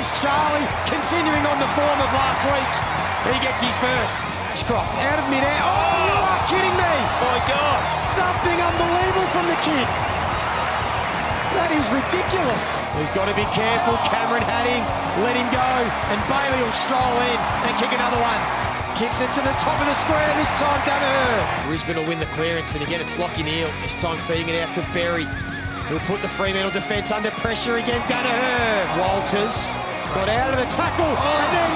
Here's Charlie, continuing on the form of last week. He gets his first. Ashcroft out of mid-air. Oh, you are kidding me! My God! Something unbelievable from the kid. That is ridiculous. He's got to be careful. Cameron had him, let him go, and Bailey will stroll in and kick another one. Kicks it to the top of the square, this time Danaher. Brisbane will win the clearance, and again it's Lockie Neal. This time feeding it out to Berry. He'll put the Fremantle defence under pressure again. Danaher. Walters got out of the tackle, and then,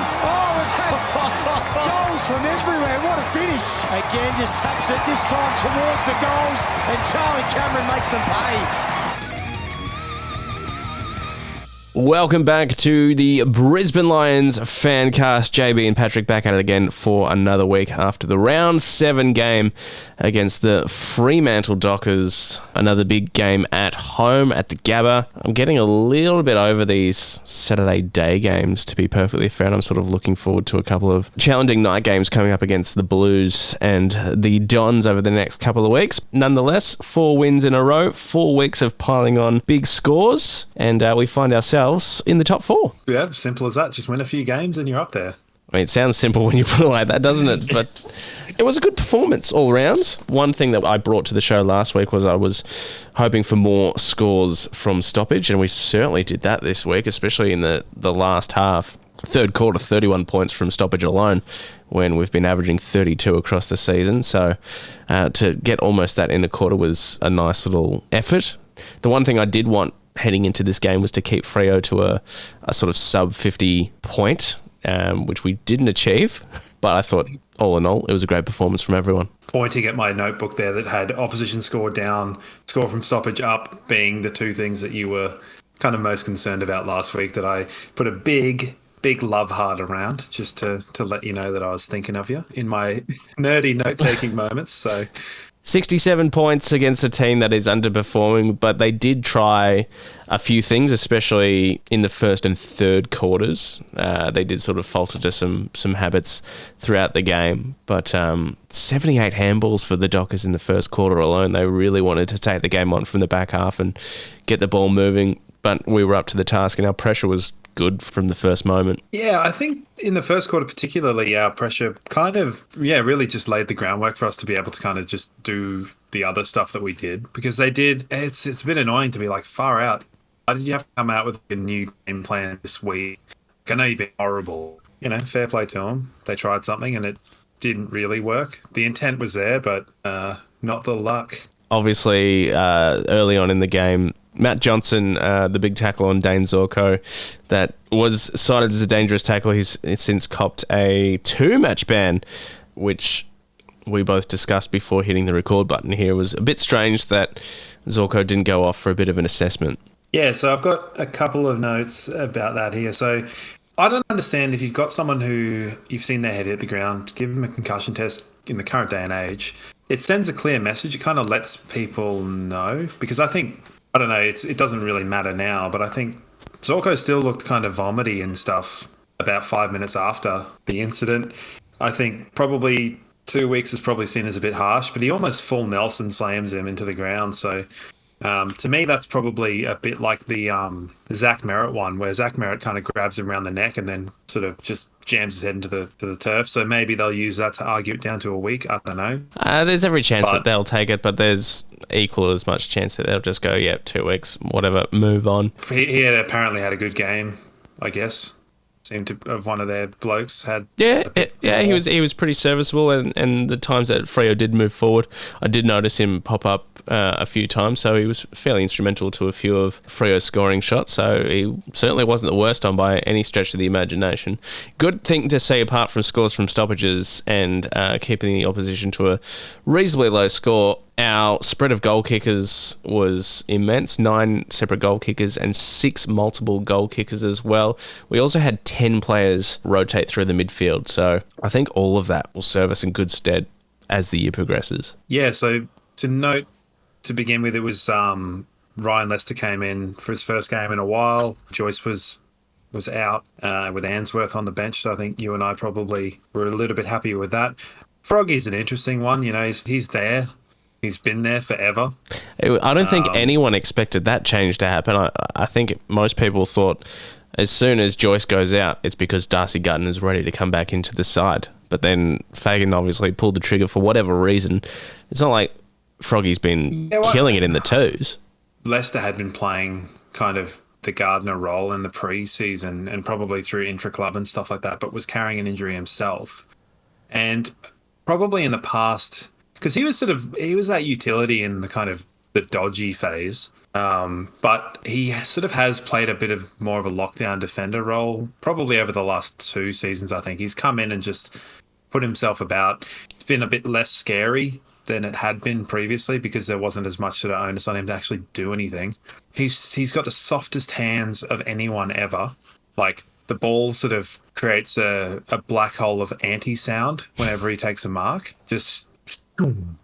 goals from everywhere. What a finish. Again, just taps it, this time towards the goals, and Charlie Cameron makes them pay. Welcome back to the Brisbane Lions Fancast. JB and Patrick back at it again for another week after the round 7 game against the Fremantle Dockers. Another big game at home at the Gabba. I'm getting a little bit over these Saturday day games, to be perfectly fair. I'm sort of looking forward to a couple of challenging night games coming up against the Blues and the Dons over the next couple of weeks. Nonetheless, 4 wins in a row, 4 weeks of piling on big scores, and we find ourselves in the top 4. Yeah, simple as that. Just win a few games and you're up there. I mean, it sounds simple when you put it like that, doesn't it? But it was a good performance all rounds. One thing that I brought to the show last week was I was hoping for more scores from stoppage, and we certainly did that this week, especially in the last half. Third quarter, 31 points from stoppage alone, when we've been averaging 32 across the season. So to get almost that in a quarter was a nice little effort. The one thing I did want heading into this game was to keep Freo to a sort of sub 50 point, which we didn't achieve. But I thought, all in all, it was a great performance from everyone. Pointing at my notebook there that had opposition score down, score from stoppage up being the 2 things that you were kind of most concerned about last week, that I put a big love heart around just to let you know that I was thinking of you in my nerdy note-taking moments. So 67 points against a team that is underperforming, but they did try a few things, especially in the first and third quarters. They did sort of falter to some habits throughout the game, but 78 handballs for the Dockers in the first quarter alone. They really wanted to take the game on from the back half and get the ball moving, but we were up to the task and our pressure was good from the first moment. Yeah, I think in the first quarter particularly, our pressure kind of, really just laid the groundwork for us to be able to kind of just do the other stuff that we did, because they did. It's a bit annoying to be like, far out. Why did you have to come out with a new game plan this week? I know you've been horrible. Fair play to them. They tried something and it didn't really work. The intent was there, but not the luck. Obviously, early on in the game, Matt Johnson, the big tackle on Dane Zorko, that was cited as a dangerous tackle. He's since copped a 2-match ban, which we both discussed before hitting the record button here. It was a bit strange that Zorko didn't go off for a bit of an assessment. Yeah, so I've got a couple of notes about that here. So I don't understand, if you've got someone who you've seen their head hit the ground, give them a concussion test in the current day and age. It sends a clear message. It kind of lets people know, because I think, I don't know, it doesn't really matter now, but I think Zorko still looked kind of vomity and stuff about 5 minutes after the incident. I think probably 2 weeks is probably seen as a bit harsh, but he almost full Nelson slams him into the ground. So to me, that's probably a bit like the Zach Merritt one, where Zach Merritt kind of grabs him around the neck and then sort of just jams his head into the turf. So maybe they'll use that to argue it down to a week. I don't know. There's every chance that they'll take it, but there's equal as much chance that they'll just go, 2 weeks, whatever, move on. He had apparently had a good game, I guess. Seemed to have one of their blokes had. He was pretty serviceable, and the times that Freo did move forward, I did notice him pop up a few times, so he was fairly instrumental to a few of Freo's scoring shots, so he certainly wasn't the worst on by any stretch of the imagination. Good thing to see, apart from scores from stoppages and keeping the opposition to a reasonably low score. Our spread of goal kickers was immense, 9 separate goal kickers and 6 multiple goal kickers as well. We also had 10 players rotate through the midfield, so I think all of that will serve us in good stead as the year progresses. Yeah, so to note, to begin with, it was Ryan Lester came in for his first game in a while. Joyce was out with Answorth on the bench, so I think you and I probably were a little bit happier with that. Froggy's an interesting one, he's there. He's been there forever. I don't think anyone expected that change to happen. I think most people thought as soon as Joyce goes out, it's because Darcy Gutton is ready to come back into the side. But then Fagan obviously pulled the trigger for whatever reason. It's not like Froggy's been killing it in the twos. Leicester had been playing kind of the Gardner role in the pre-season and probably through intra-club and stuff like that, but was carrying an injury himself. And probably in the past, because he was that utility in the kind of the dodgy phase, but he sort of has played a bit of more of a lockdown defender role, probably over the last 2 seasons, I think. He's come in and just put himself about. It's been a bit less scary than it had been previously because there wasn't as much sort of onus on him to actually do anything. He's got the softest hands of anyone ever. Like, the ball sort of creates a black hole of anti-sound whenever he takes a mark. Just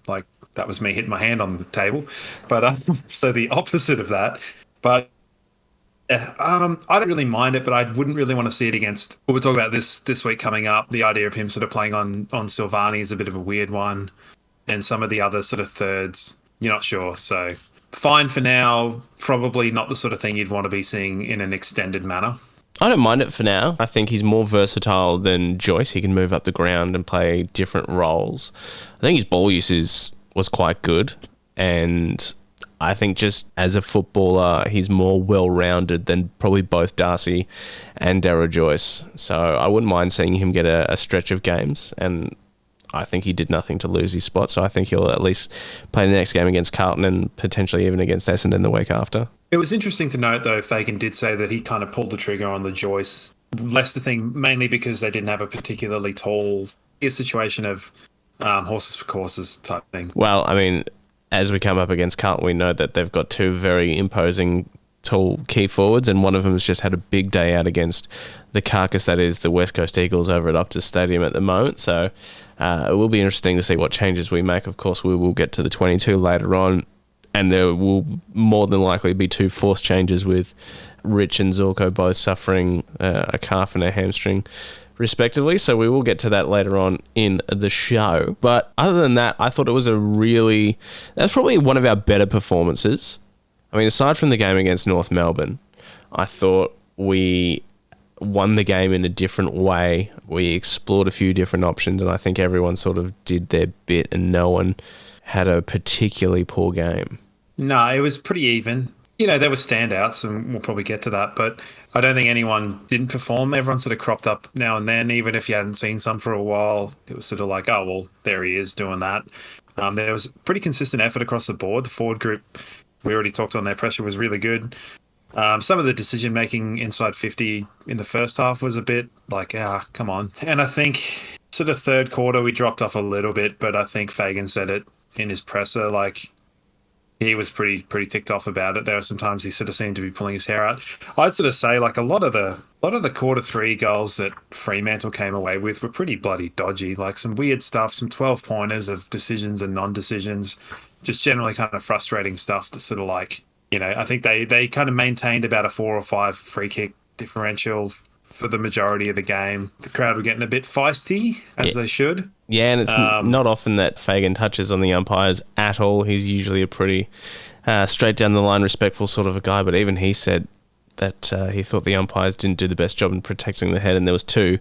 like that was me hitting my hand on the table. But so the opposite of that. But I don't really mind it, but I wouldn't really want to see it against. We'll talk about this week coming up. The idea of him sort of playing on Silvani is a bit of a weird one. And some of the other sort of thirds, you're not sure. So fine for now. Probably not the sort of thing you'd want to be seeing in an extended manner. I don't mind it for now. I think he's more versatile than Joyce. He can move up the ground and play different roles. I think his ball use was quite good. And I think just as a footballer, he's more well-rounded than probably both Darcy and Darryl Joyce. So I wouldn't mind seeing him get a stretch of games. And I think he did nothing to lose his spot, so I think he'll at least play the next game against Carlton and potentially even against Essendon the week after. It was interesting to note, though, Fagan did say that he kind of pulled the trigger on the Joyce Leicester thing, mainly because they didn't have a particularly tall situation of horses for courses type thing. Well, I mean, as we come up against Carlton, we know that they've got 2 very imposing tall key forwards, and one of them has just had a big day out against the carcass that is the West Coast Eagles over at Optus Stadium at the moment. So it will be interesting to see what changes we make. Of course, we will get to the 22 later on, and there will more than likely be 2 forced changes with Rich and Zorko both suffering a calf and a hamstring respectively. So we will get to that later on in the show. But other than that, I thought it was that's probably one of our better performances. I mean, aside from the game against North Melbourne, I thought we won the game in a different way. We explored a few different options, and I think everyone sort of did their bit, and no one had a particularly poor game. No, it was pretty even. You know, there were standouts, and we'll probably get to that, but I don't think anyone didn't perform. Everyone sort of cropped up now and then, even if you hadn't seen some for a while. It was sort of like, oh, well, there he is doing that. There was pretty consistent effort across the board. The forward group, we already talked on, their pressure was really good. Some of the decision-making inside 50 in the first half was a bit like, come on. And I think sort of third quarter, we dropped off a little bit, but I think Fagan said it in his presser, like he was pretty ticked off about it. There were some times he sort of seemed to be pulling his hair out. I'd sort of say like a lot of the quarter 3 goals that Fremantle came away with were pretty bloody dodgy, like some weird stuff, some 12-pointers of decisions and non-decisions, just generally kind of frustrating stuff that sort of like, you know, I think they kind of maintained about a 4 or 5 free kick differential for the majority of the game. The crowd were getting a bit feisty, as they should. Yeah, and it's not often that Fagan touches on the umpires at all. He's usually a pretty straight down the line, respectful sort of a guy, but even he said that he thought the umpires didn't do the best job in protecting the head, and there was 2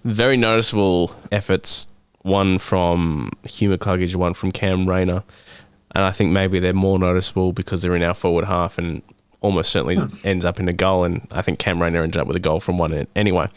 very noticeable efforts, one from Hugh McCluggage, one from Cam Rayner. And I think maybe they're more noticeable because they're in our forward half and almost certainly ends up in a goal. And I think Cam Rayner ended up with a goal from one end anyway.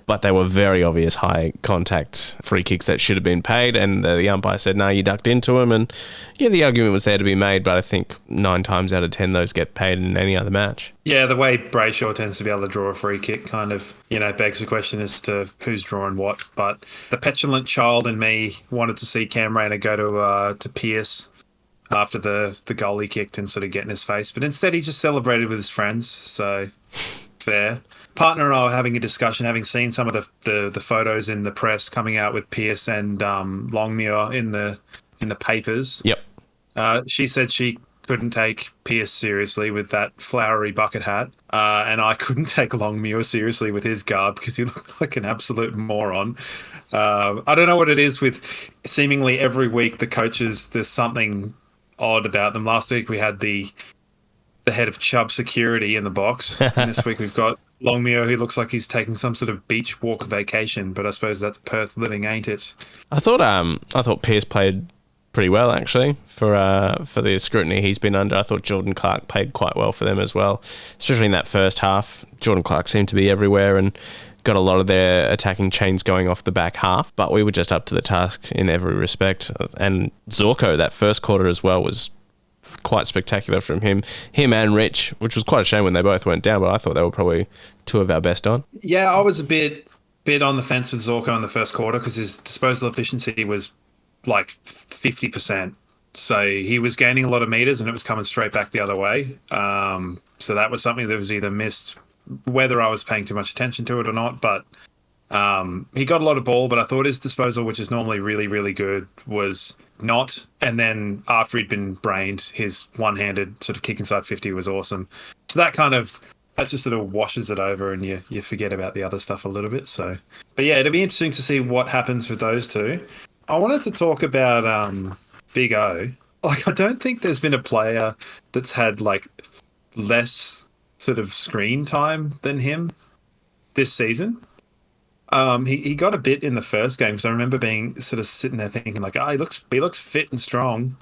But they were very obvious high contact free kicks that should have been paid. And the umpire said, no, you ducked into them. And yeah, the argument was there to be made. But I think 9 times out of 10, those get paid in any other match. Yeah, the way Brayshaw tends to be able to draw a free kick kind of, you know, begs the question as to who's drawing what. But the petulant child in me wanted to see Cam Rayner go to Pearce after the goal he kicked and sort of get in his face. But instead he just celebrated with his friends, so fair. Partner and I were having a discussion, having seen some of the photos in the press coming out with Pearce and Longmuir in the papers. Yep. She said she couldn't take Pearce seriously with that flowery bucket hat, and I couldn't take Longmuir seriously with his garb because he looked like an absolute moron. I don't know what it is with seemingly every week the coaches, there's something odd about them. Last week we had the head of Chubb security in the box, and this week we've got Longmuir, who looks like he's taking some sort of beach walk vacation, but I suppose that's Perth living, ain't it? I thought Pearce played pretty well actually for the scrutiny he's been under. I thought Jordan Clark played quite well for them as well, especially in that first half. Jordan Clark seemed to be everywhere and got a lot of their attacking chains going off the back half, but we were just up to the task in every respect. And Zorko, that first quarter as well, was quite spectacular from him and Rich, which was quite a shame when they both went down, but I thought they were probably two of our best on. Yeah, I was a bit on the fence with Zorko in the first quarter because his disposal efficiency was like 50%. So he was gaining a lot of meters and it was coming straight back the other way. So that was something that was either missed, whether I was paying too much attention to it or not. But he got a lot of ball, but I thought his disposal, which is normally really, really good, was not. And then after he'd been brained, his one-handed sort of kick inside 50 was awesome. So that just sort of washes it over and you forget about the other stuff a little bit. So, but yeah, it'll be interesting to see what happens with those two. I wanted to talk about Big O. Like, I don't think there's been a player that's had like less sort of screen time than him this season. He got a bit in the first game, so I remember being sort of sitting there thinking like, he looks fit and strong,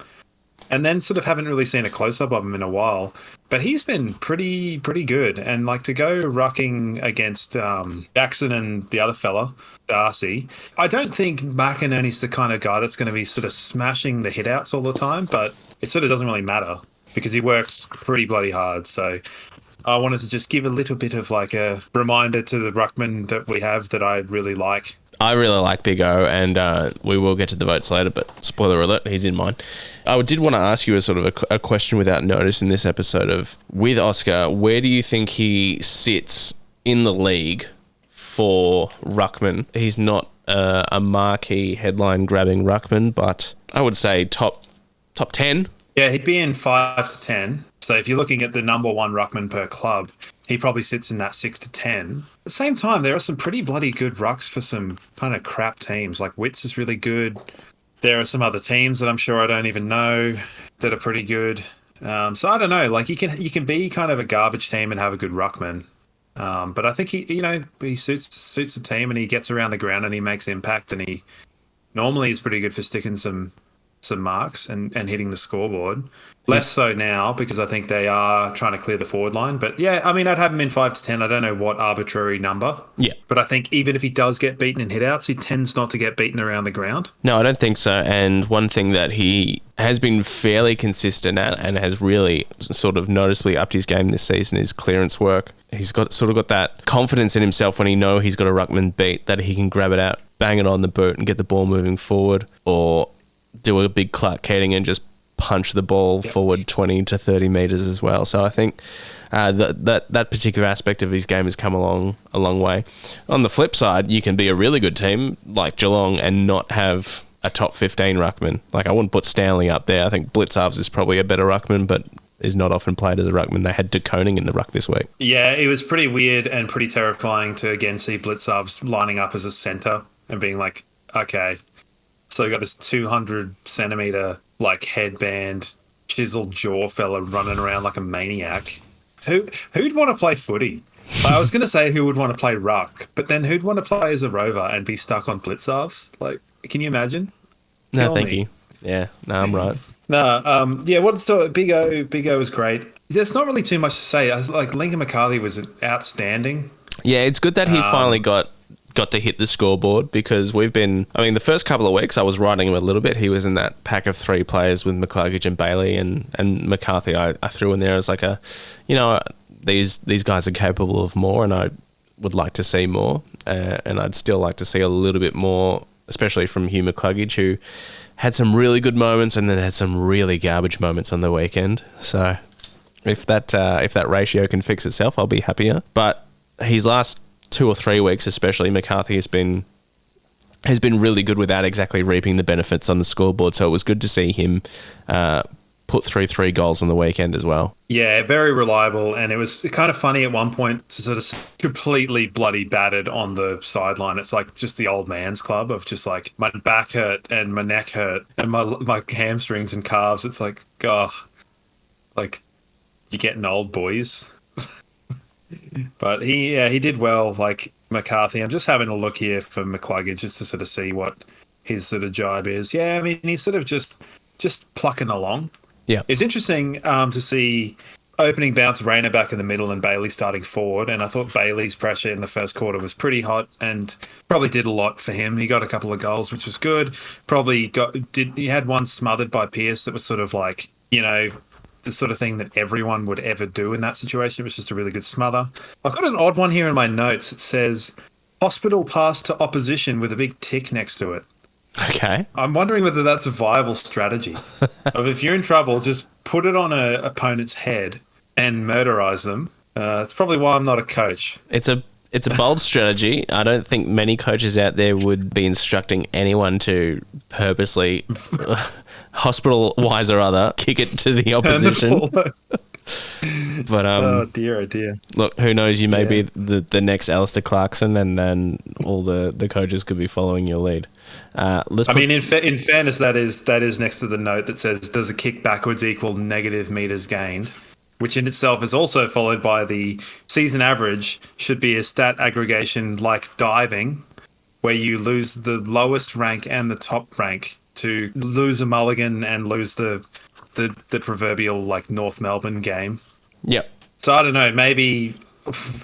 and then sort of haven't really seen a close up of him in a while. But he's been pretty good, and like to go rucking against Jackson and the other fella, Tassie. I don't think McInerney's the kind of guy that's going to be sort of smashing the hitouts all the time, but it sort of doesn't really matter because he works pretty bloody hard. So I wanted to just give a little bit of like a reminder to the ruckman that we have that I really like. I really like Big O, and we will get to the votes later, but spoiler alert, he's in mine. I did want to ask you a sort of a question without notice in this episode of, with Oscar, where do you think he sits in the league for ruckman? He's not a marquee headline-grabbing ruckman, but I would say top 10. Yeah, he'd be in 5 to 10. So if you're looking at the number one ruckman per club, he probably sits in that 6 to 10. At the same time, there are some pretty bloody good rucks for some kind of crap teams. Like Wits is really good. There are some other teams that I'm sure I don't even know that are pretty good. So I don't know. Like you can be kind of a garbage team and have a good ruckman. But I think he suits the team and he gets around the ground and he makes impact and he normally is pretty good for sticking some marks and hitting the scoreboard. Less so now because I think they are trying to clear the forward line. But yeah, I mean, I'd have him in 5 to 10. I don't know what arbitrary number. Yeah. But I think even if he does get beaten in hitouts, he tends not to get beaten around the ground. No, I don't think so. And one thing that he has been fairly consistent at and has really sort of noticeably upped his game this season is clearance work. He's got that confidence in himself when he knows he's got a ruckman beat that he can grab it out, bang it on the boot and get the ball moving forward, or do a big Clark Keating and just punch the ball forward 20 to 30 metres as well. So I think that particular aspect of his game has come along a long way. On the flip side, you can be a really good team like Geelong and not have a top 15 ruckman. Like I wouldn't put Stanley up there. I think Blitzarves is probably a better ruckman, but is not often played as a ruckman. They had De Koning in the ruck this week. Yeah, it was pretty weird and pretty terrifying to again see Blitzarves lining up as a centre and being like, okay, so you got this 200 centimetre like headband, chiseled jaw fella running around like a maniac. Who'd want to play footy? I was going to say who would want to play ruck, but then who'd want to play as a rover and be stuck on Blitzarves? Like, can you imagine? No, thank you. Yeah, no, I'm right. Big O was great. There's not really too much to say. Like Lincoln McCarthy was outstanding. Yeah, it's good that he finally got to hit the scoreboard because the first couple of weeks I was riding him a little bit. He was in that pack of 3 players with McCluggage and Bailey and McCarthy I threw in there as like these guys are capable of more and I would like to see more and I'd still like to see a little bit more, especially from Hugh McCluggage, who had some really good moments and then had some really garbage moments on the weekend. So if that ratio can fix itself, I'll be happier. But his last 2 or 3 weeks, especially, McCarthy has been really good without exactly reaping the benefits on the scoreboard. So it was good to see him put through 3 goals on the weekend as well. Yeah, very reliable. And it was kind of funny at one point to sort of completely bloody battered on the sideline. It's like just the old man's club of just like my back hurt and my neck hurt and my hamstrings and calves. It's like, like you're getting old, boys. But he did well, like McCarthy. I'm just having a look here for McCluggage just to sort of see what his sort of jibe is. Yeah, I mean, he's sort of just plucking along. Yeah. It's interesting to see opening bounce Rayner back in the middle and Bailey starting forward. And I thought Bailey's pressure in the first quarter was pretty hot and probably did a lot for him. He got a couple of goals, which was good. He had one smothered by Pearce that was sort of like, the sort of thing that everyone would ever do in that situation. It was just a really good smother. I've got an odd one here in my notes. It says hospital pass to opposition with a big tick next to it. Okay. I'm wondering whether that's a viable strategy. If you're in trouble, just put it on an opponent's head and murderize them. It's probably why I'm not a coach. It's a bold strategy. I don't think many coaches out there would be instructing anyone to purposely, hospital-wise or other, kick it to the opposition. But oh dear. Look, who knows? You may be the next Alistair Clarkson, and then all the coaches could be following your lead. In fairness, that is next to the note that says, "Does a kick backwards equal negative meters gained?" Which in itself is also followed by the season average should be a stat aggregation like diving, where you lose the lowest rank and the top rank to lose a mulligan and lose the proverbial like North Melbourne game. Yep. So I don't know, maybe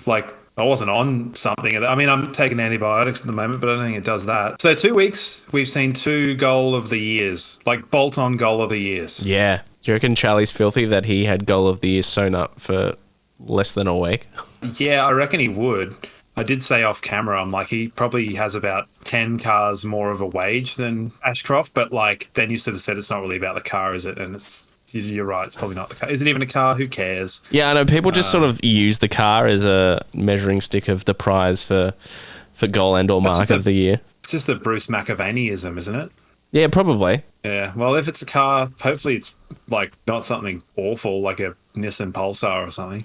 like I wasn't on something. I mean, I'm taking antibiotics at the moment, but I don't think it does that. So 2 weeks, we've seen 2 goal of the years, like bolt-on goal of the years. Yeah. Do you reckon Charlie's filthy that he had goal of the year sewn up for less than a week? Yeah, I reckon he would. I did say off camera, I'm like, he probably has about 10 cars more of a wage than Ashcroft, but like, then you sort of said it's not really about the car, is it? And you're right, it's probably not the car. Is it even a car? Who cares? Yeah, I know. People just sort of use the car as a measuring stick of the prize for goal and or mark of the year. It's just a Bruce McAvaneyism, isn't it? Yeah, probably. Yeah, well, if it's a car, hopefully it's like not something awful like a Nissan Pulsar or something.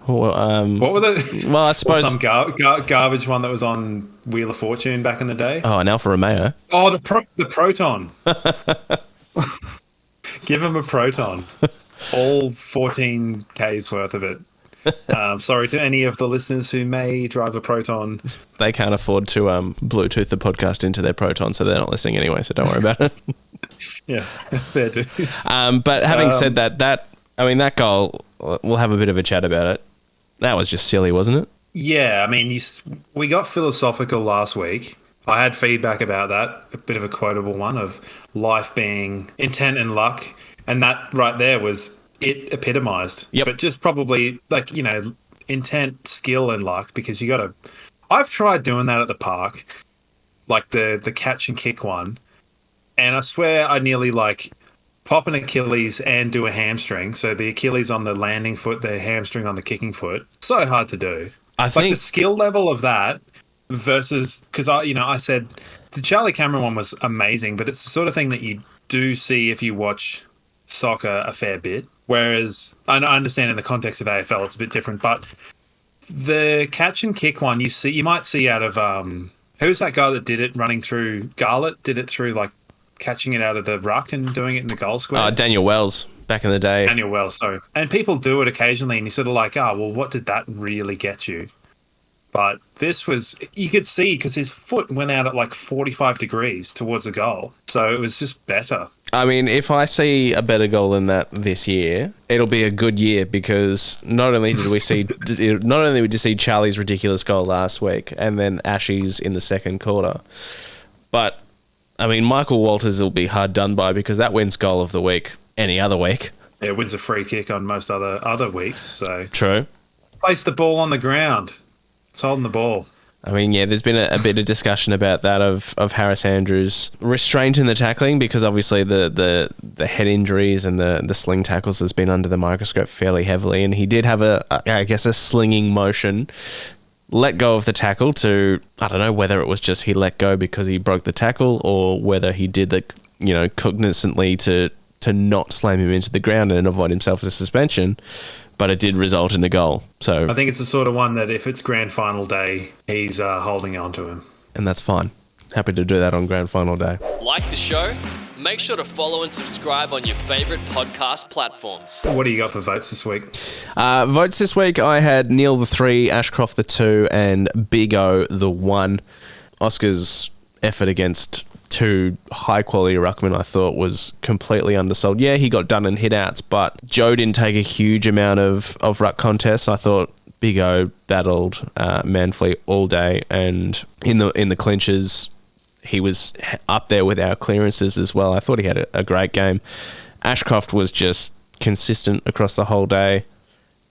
Well, what were the? Well, I suppose some garbage one that was on Wheel of Fortune back in the day. Oh, an Alfa Romeo. Oh, the Proton. Give him a Proton. All 14 K's worth of it. Sorry to any of the listeners who may drive a Proton. They can't afford to Bluetooth the podcast into their Proton, so they're not listening anyway, so don't worry about it. Yeah, fair dues. But having said that goal, we'll have a bit of a chat about it. That was just silly, wasn't it? Yeah, I mean, we got philosophical last week. I had feedback about that, a bit of a quotable one of life being intent and luck, and that right there was it epitomized. Yep. But just probably like, intent, skill and luck, because I've tried doing that at the park, like the catch and kick one, and I swear I nearly like pop an Achilles and do a hamstring. So the Achilles on the landing foot, the hamstring on the kicking foot. So hard to do. I think the skill level of that versus, because I said the Charlie Cameron one was amazing, but it's the sort of thing that you do see if you watch soccer a fair bit. Whereas I understand in the context of AFL it's a bit different, but the catch and kick one you might see out of who's that guy that did it running through Garlett? Did it through like catching it out of the ruck and doing it in the goal square? Daniel Wells back in the day. Daniel Wells, sorry. And people do it occasionally, and you're sort of like, well, what did that really get you? But this was, you could see, because his foot went out at like 45 degrees towards the goal. So it was just better. I mean, if I see a better goal than that this year, it'll be a good year, because not only did we see Charlie's ridiculous goal last week and then Ashy's in the second quarter, but I mean, Michael Walters will be hard done by, because that wins goal of the week any other week. Yeah, it wins a free kick on most other weeks. So true. Place the ball on the ground. It's holding the ball. I mean, yeah, there's been a bit of discussion about that of Harris Andrews' restraint in the tackling, because obviously the head injuries and the sling tackles has been under the microscope fairly heavily, and he did have a slinging motion, let go of the tackle to, I don't know whether it was just he let go because he broke the tackle, or whether he did that, cognizantly to not slam him into the ground and avoid himself a suspension. But it did result in a goal. So I think it's the sort of one that if it's grand final day, he's holding on to him. And that's fine. Happy to do that on grand final day. Like the show? Make sure to follow and subscribe on your favourite podcast platforms. What do you got for votes this week? Votes this week, I had Neil the 3, Ashcroft the 2, and Big O the 1. Oscar's effort against 2 high-quality ruckmen, I thought, was completely undersold. Yeah, he got done in hit-outs, but Joe didn't take a huge amount of ruck contests. I thought Big O battled Manfleet all day, and in the clinches, he was up there with our clearances as well. I thought he had a great game. Ashcroft was just consistent across the whole day,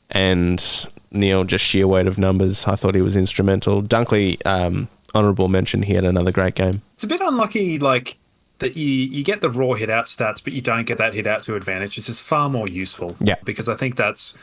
and Neil, just sheer weight of numbers, I thought he was instrumental. Dunkley, honourable mention, he had another great game. It's a bit unlucky, that you get the raw hit out stats, but you don't get that hit out to advantage, which is far more useful. Yeah. Because I think that's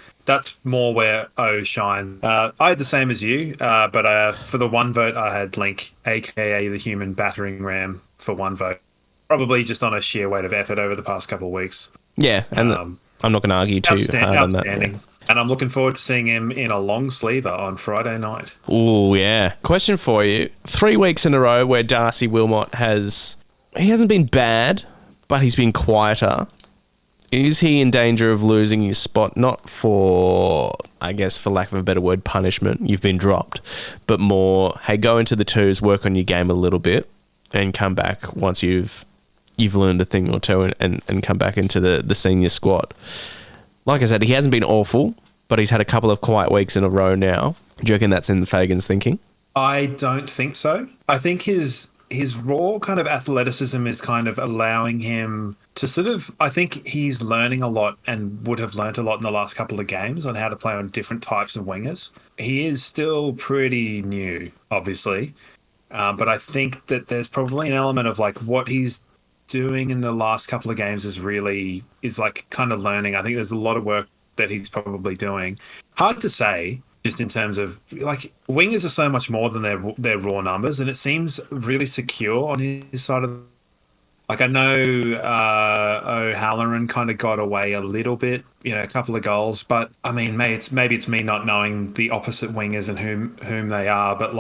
more where O shines. I had the same as you, but for the 1 vote, I had Link, aka the human battering ram, for 1 vote. Probably just on a sheer weight of effort over the past couple of weeks. Yeah, and I'm not going to argue too hard on that. Outstanding. And I'm looking forward to seeing him in a long sleever on Friday night. Oh, yeah. Question for you. 3 weeks in a row where Darcy Wilmot he hasn't been bad, but he's been quieter. Is he in danger of losing his spot? Not for, I guess, for lack of a better word, punishment. You've been dropped. But more, hey, go into the 2s, work on your game a little bit, and come back once you've learned a thing or two and come back into the senior squad. Like I said, he hasn't been awful, but he's had a couple of quiet weeks in a row now. Do you reckon that's in Fagan's thinking? I don't think so. I think his raw kind of athleticism is kind of allowing him to I think he's learning a lot and would have learnt a lot in the last couple of games on how to play on different types of wingers. He is still pretty new, obviously, but I think that there's probably an element of what he's doing in the last couple of games is kind of learning. I think there's a lot of work that he's probably doing. Hard to say, just in terms of wingers are so much more than their raw numbers, and it seems really secure on his side of. I know O'Halloran kind of got away a little bit, a couple of goals, but I mean, maybe it's me not knowing the opposite wingers and whom they are, but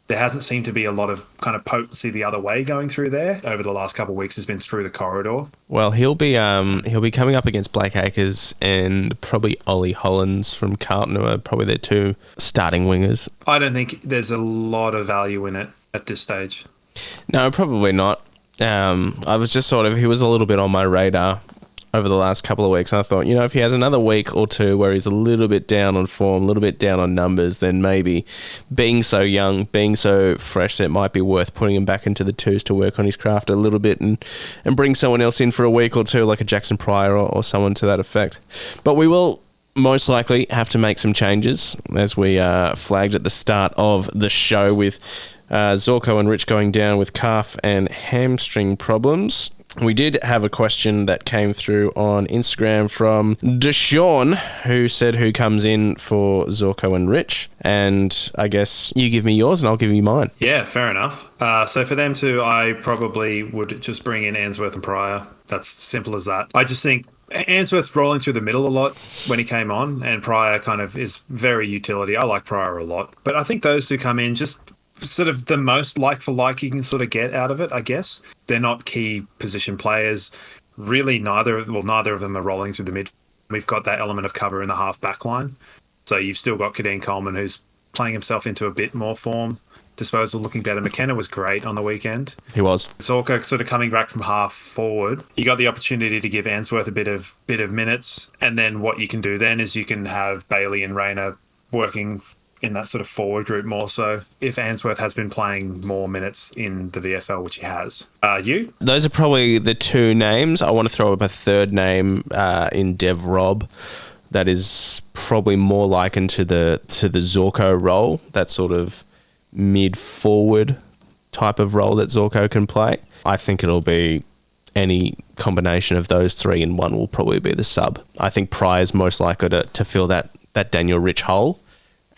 there hasn't seemed to be a lot of kind of potency the other way going through there over the last couple of weeks. Has been through the corridor. Well, he'll be coming up against Blake Acres and probably Ollie Hollins from Carlton, who are probably their 2 starting wingers. I don't think there's a lot of value in it at this stage. No, probably not. I was just he was a little bit on my radar over the last couple of weeks. And I thought, if he has another week or 2 where he's a little bit down on form, a little bit down on numbers, then maybe being so young, being so fresh, it might be worth putting him back into the 2s to work on his craft a little bit and bring someone else in for a week or 2, like a Jackson Pryor or someone to that effect. But we will most likely have to make some changes, as we flagged at the start of the show, with Zorko and Rich going down with calf and hamstring problems. We did have a question that came through on Instagram from Deshaun, who said who comes in for Zorko and Rich. And I guess you give me yours and I'll give you mine. Yeah, fair enough. So for them two, I probably would just bring in Ainsworth and Pryor. That's simple as that. I just think Ainsworth's rolling through the middle a lot when he came on, and Pryor kind of is very utility. I like Pryor a lot. But I think those two come in just sort of the most like for like you can sort of get out of it, I guess. They're not key position players. Really, neither of them are rolling through the mid. We've got that element of cover in the half back line. So you've still got Kadeem Coleman, who's playing himself into a bit more form. Disposal looking better. McKenna was great on the weekend. He was. Zorko sort of coming back from half forward. You got the opportunity to give Ainsworth a bit of minutes, and then what you can do then is you can have Bailey and Rayner working in that sort of forward group more so, if Ainsworth has been playing more minutes in the VFL, which he has. You? Those are probably the 2 names. I want to throw up a 3rd name in Dev Rob that is probably more likened to the Zorko role, that sort of mid-forward type of role that Zorko can play. I think it'll be any combination of those 3 in one will probably be the sub. I think Pryor's most likely to fill that Daniel Rich hole,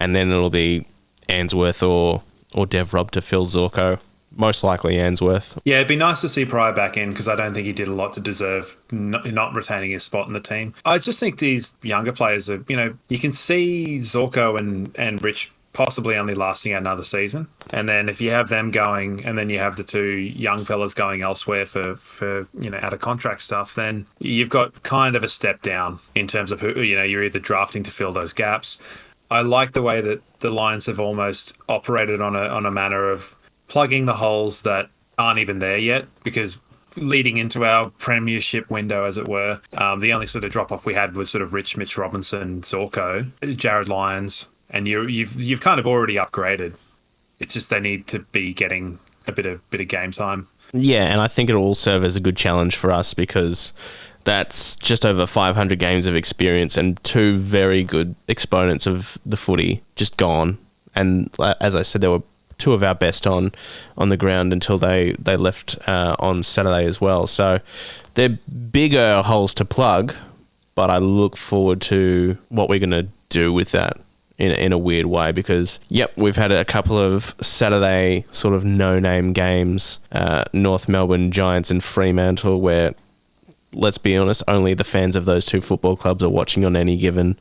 and then it'll be Ainsworth or Dev Rob to fill Zorko. Most likely Ainsworth. Yeah, it'd be nice to see Pryor back in, because I don't think he did a lot to deserve not retaining his spot in the team. I just think these younger players are, you can see Zorko and Rich possibly only lasting another season. And then if you have them going, and then you have the two young fellas going elsewhere for out of contract stuff, then you've got kind of a step down in terms of who you're either drafting to fill those gaps. I like the way that the Lions have almost operated on a manner of plugging the holes that aren't even there yet, because leading into our premiership window, as it were, the only sort of drop-off we had was sort of Mitch Robinson, Zorko, Jared Lyons, and you've kind of already upgraded. It's just they need to be getting a bit of game time. Yeah, and I think it will serve as a good challenge for us, because that's just over 500 games of experience and two very good exponents of the footy just gone. And as I said, there were two of our best on the ground until they left on Saturday as well. So they're bigger holes to plug, but I look forward to what we're going to do with that in a weird way, because, we've had a couple of Saturday sort of no-name games, North Melbourne Giants and Fremantle, where, let's be honest, only the fans of those two football clubs are watching on any given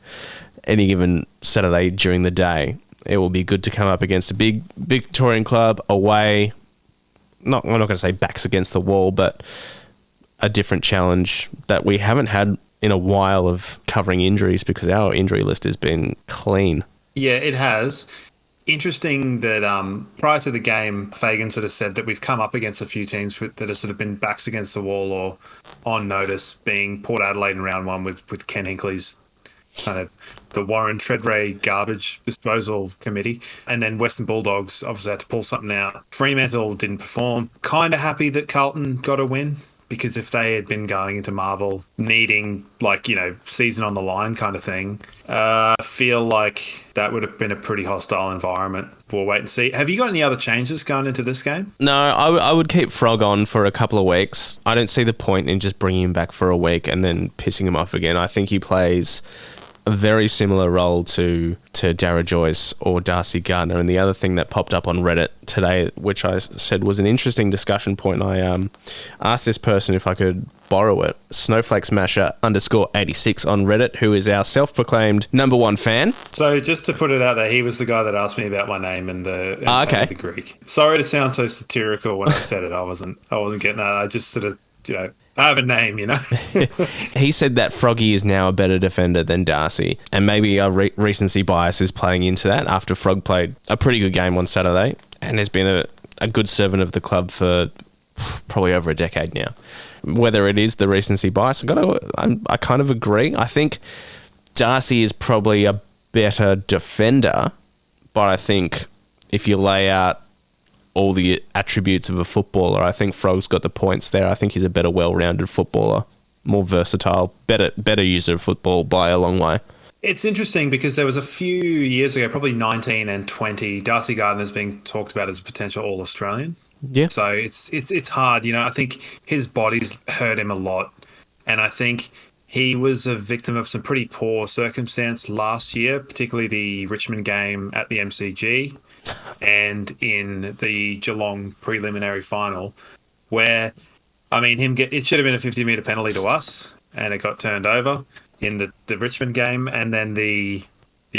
Saturday during the day. It will be good to come up against a big Victorian club away. I'm not going to say backs against the wall, but a different challenge that we haven't had in a while of covering injuries, because our injury list has been clean. Yeah, it has. Interesting that prior to the game, Fagan sort of said that we've come up against a few teams that have sort of been backs against the wall or on notice, being Port Adelaide in round one with Ken Hinkley's kind of the Warren Treadray garbage disposal committee, and then Western Bulldogs obviously had to pull something out. Fremantle didn't perform. Kind of happy that Carlton got a win, because if they had been going into Marvel needing season on the line kind of thing, I feel like that would have been a pretty hostile environment. We'll wait and see. Have you got any other changes going into this game? No, I would keep Frog on for a couple of weeks. I don't see the point in just bringing him back for a week and then pissing him off again. I think he plays a very similar role to Dara Joyce or Darcy Gardner. And the other thing that popped up on Reddit today, which I said was an interesting discussion point, I asked this person if I could borrow it, Snowflake Smasher _86 on Reddit, who is our self-proclaimed number one fan. So just to put it out there, he was the guy that asked me about my name and the Greek. Sorry to sound so satirical when I said it. I wasn't getting that. I just sort of, I have a name, He said that Froggy is now a better defender than Darcy, and maybe our recency bias is playing into that after Frog played a pretty good game on Saturday and has been a good servant of the club for probably over a decade now. Whether it is the recency bias, I kind of agree. I think Darcy is probably a better defender, but I think if you lay out all the attributes of a footballer, I think Frog's got the points there. I think he's a better, well-rounded footballer, more versatile, better user of football by a long way. It's interesting because there was a few years ago, probably 19 and 20, Darcy Gardner's being talked about as a potential All-Australian. Yeah. So it's hard. I think his body's hurt him a lot, and I think he was a victim of some pretty poor circumstance last year, particularly the Richmond game at the MCG and in the Geelong preliminary final, where, it should have been a 50-metre penalty to us, and it got turned over in the Richmond game, and then the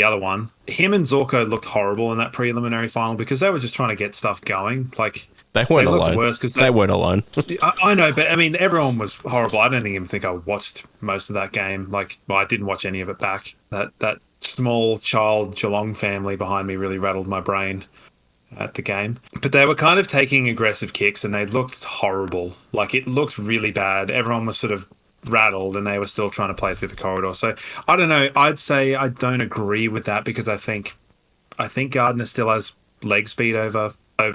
other one. Him and Zorko looked horrible in that preliminary final because they were just trying to get stuff going. They weren't alone. They weren't alone. I know, but everyone was horrible. I don't even think I watched most of that game. I didn't watch any of it back. That small child Geelong family behind me really rattled my brain at the game. But they were kind of taking aggressive kicks and they looked horrible. It looked really bad. Everyone was sort of rattled and they were still trying to play through the corridor. So I don't know. I'd say I don't agree with that because I think Gardner still has leg speed over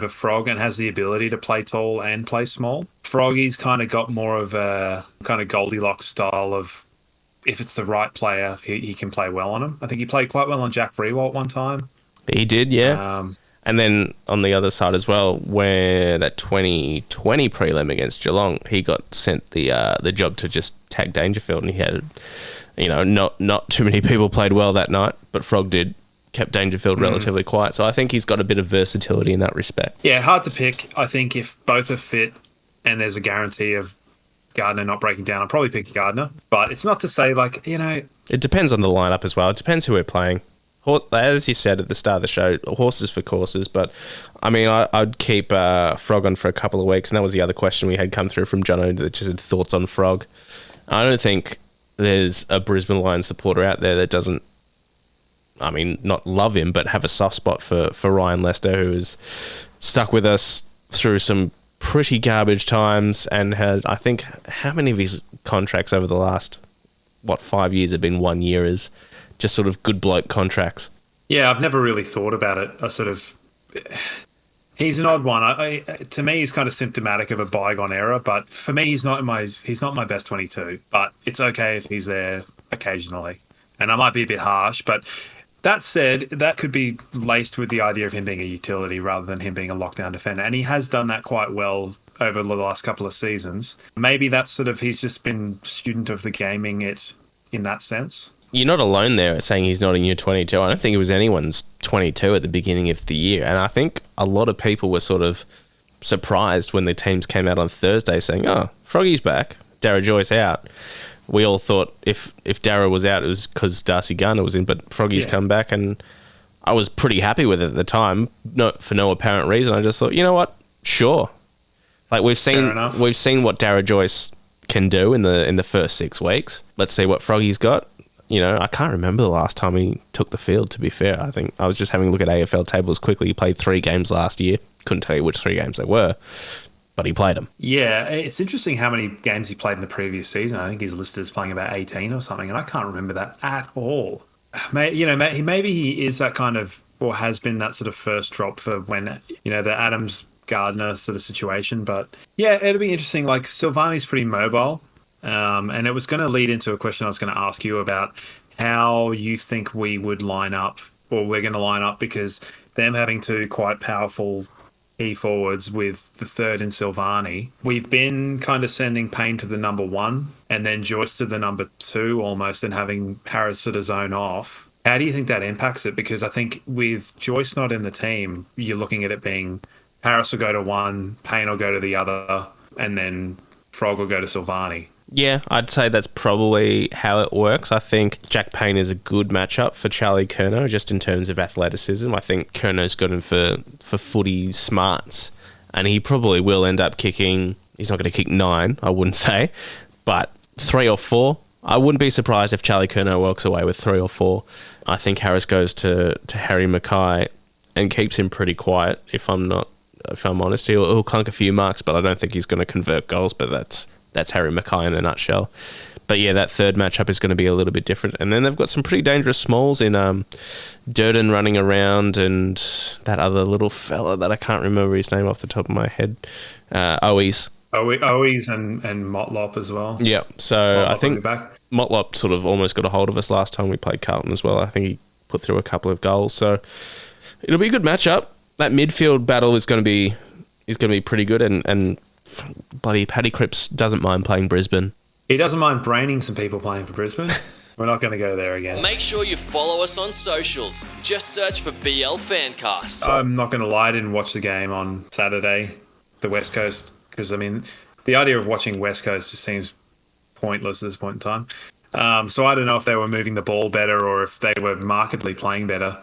Frog and has the ability to play tall and play small. Froggy's kind of got more of a kind of Goldilocks style of, if it's the right player, he can play well on him. I think he played quite well on Jack Rewalt one time. He did, yeah. And then on the other side as well, where that 2020 prelim against Geelong, he got sent the job to just tag Dangerfield, and he had, not too many people played well that night, but Frog did. Kept Dangerfield relatively quiet. So I think he's got a bit of versatility in that respect. Yeah, hard to pick. I think if both are fit and there's a guarantee of Gardner not breaking down, I'll probably pick Gardner. But it's not to say It depends on the lineup as well. It depends who we're playing. As you said at the start of the show, horses for courses. But I mean, I'd keep Frog on for a couple of weeks, and that was the other question we had come through from Jono that just had thoughts on Frog. I don't think there's a Brisbane Lions supporter out there that doesn't, I mean, not love him, but have a soft spot for Ryan Lester, who has stuck with us through some pretty garbage times and had, I think, how many of his contracts over the last, 5 years have been 1 year as just sort of good bloke contracts. Yeah, I've never really thought about it. He's an odd one. To me, he's kind of symptomatic of a bygone era. But for me, he's not my best 22. But it's okay if he's there occasionally. And I might be a bit harsh, but that said, that could be laced with the idea of him being a utility rather than him being a lockdown defender. And he has done that quite well over the last couple of seasons. Maybe that's sort of, he's just been student of the gaming it in that sense. You're not alone there saying he's not in year 22. I don't think it was anyone's 22 at the beginning of the year. And I think a lot of people were sort of surprised when the teams came out on Thursday saying, oh, Froggy's back, Dara Joyce out. We all thought if Dara was out, it was because Darcy Garner was in, but Froggy's come back, and I was pretty happy with it at the time, for no apparent reason. I just thought, you know what, sure. Like we've seen what Dara Joyce can do in the first 6 weeks. Let's see what Froggy's got. You know, I can't remember the last time he took the field, to be fair. I think I was just having a look at AFL tables quickly. He played 3 games last year. Couldn't tell you which 3 games they were, but he played them. Yeah, it's interesting how many games he played in the previous season. I think he's listed as playing about 18 or something, and I can't remember that at all. Maybe he is that kind of, or has been that sort of first drop for when, the Adams Gardner sort of situation. But yeah, it'll be interesting. Like Silvani's pretty mobile. And it was going to lead into a question I was going to ask you about how you think we would line up, or we're going to line up, because them having 2 quite powerful key forwards with the third in Silvani, we've been kind of sending Payne to the number 1 and then Joyce to the number 2 almost, and having Harris sort of zone off. How do you think that impacts it? Because I think with Joyce not in the team, you're looking at it being Harris will go to 1, Payne will go to the other, and then Frog will go to Silvani. Yeah, I'd say that's probably how it works. I think Jack Payne is a good matchup for Charlie Curnow, just in terms of athleticism. I think Curnow's got him for footy smarts, and he probably will end up kicking, he's not going to kick 9, I wouldn't say, but 3 or 4. I wouldn't be surprised if Charlie Curnow walks away with 3 or 4. I think Harris goes to Harry Mackay and keeps him pretty quiet, if I'm honest. He'll clunk a few marks, but I don't think he's going to convert goals, but that's Harry Mackay in a nutshell. But yeah, that third matchup is going to be a little bit different. And then they've got some pretty dangerous smalls in Durden running around, and that other little fella that I can't remember his name off the top of my head. Owies. Owies and Motlop as well. Yeah, so Motlop, I think Motlop sort of almost got a hold of us last time we played Carlton as well. I think he put through a couple of goals. So it'll be a good matchup. That midfield battle is going to be pretty good, and bloody Paddy Cripps doesn't mind playing Brisbane. He doesn't mind braining some people playing for Brisbane. We're not going to go there again. Make sure you follow us on socials. Just search for BL Fancast. I'm not going to lie, I didn't watch the game on Saturday, the West Coast, because, I mean, the idea of watching West Coast just seems pointless at this point in time. So I don't know if they were moving the ball better, or if they were markedly playing better,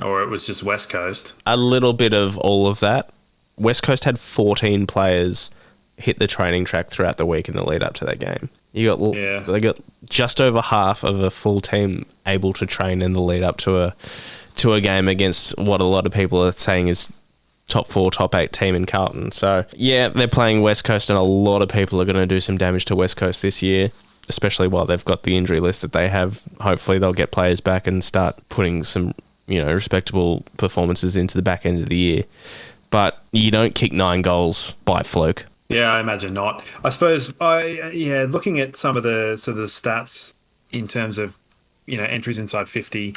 or it was just West Coast. A little bit of all of that. West Coast had 14 players hit the training track throughout the week in the lead up to that game. They got just over half of a full team able to train in the lead up to a game against what a lot of people are saying is top 4, top 8 team in Carlton. So yeah, they're playing West Coast, and a lot of people are going to do some damage to West Coast this year, especially while they've got the injury list that they have. Hopefully they'll get players back and start putting some, respectable performances into the back end of the year. But you don't kick 9 goals by fluke. Yeah, I imagine not. I suppose, looking at some of the sort of stats in terms of, entries inside 50,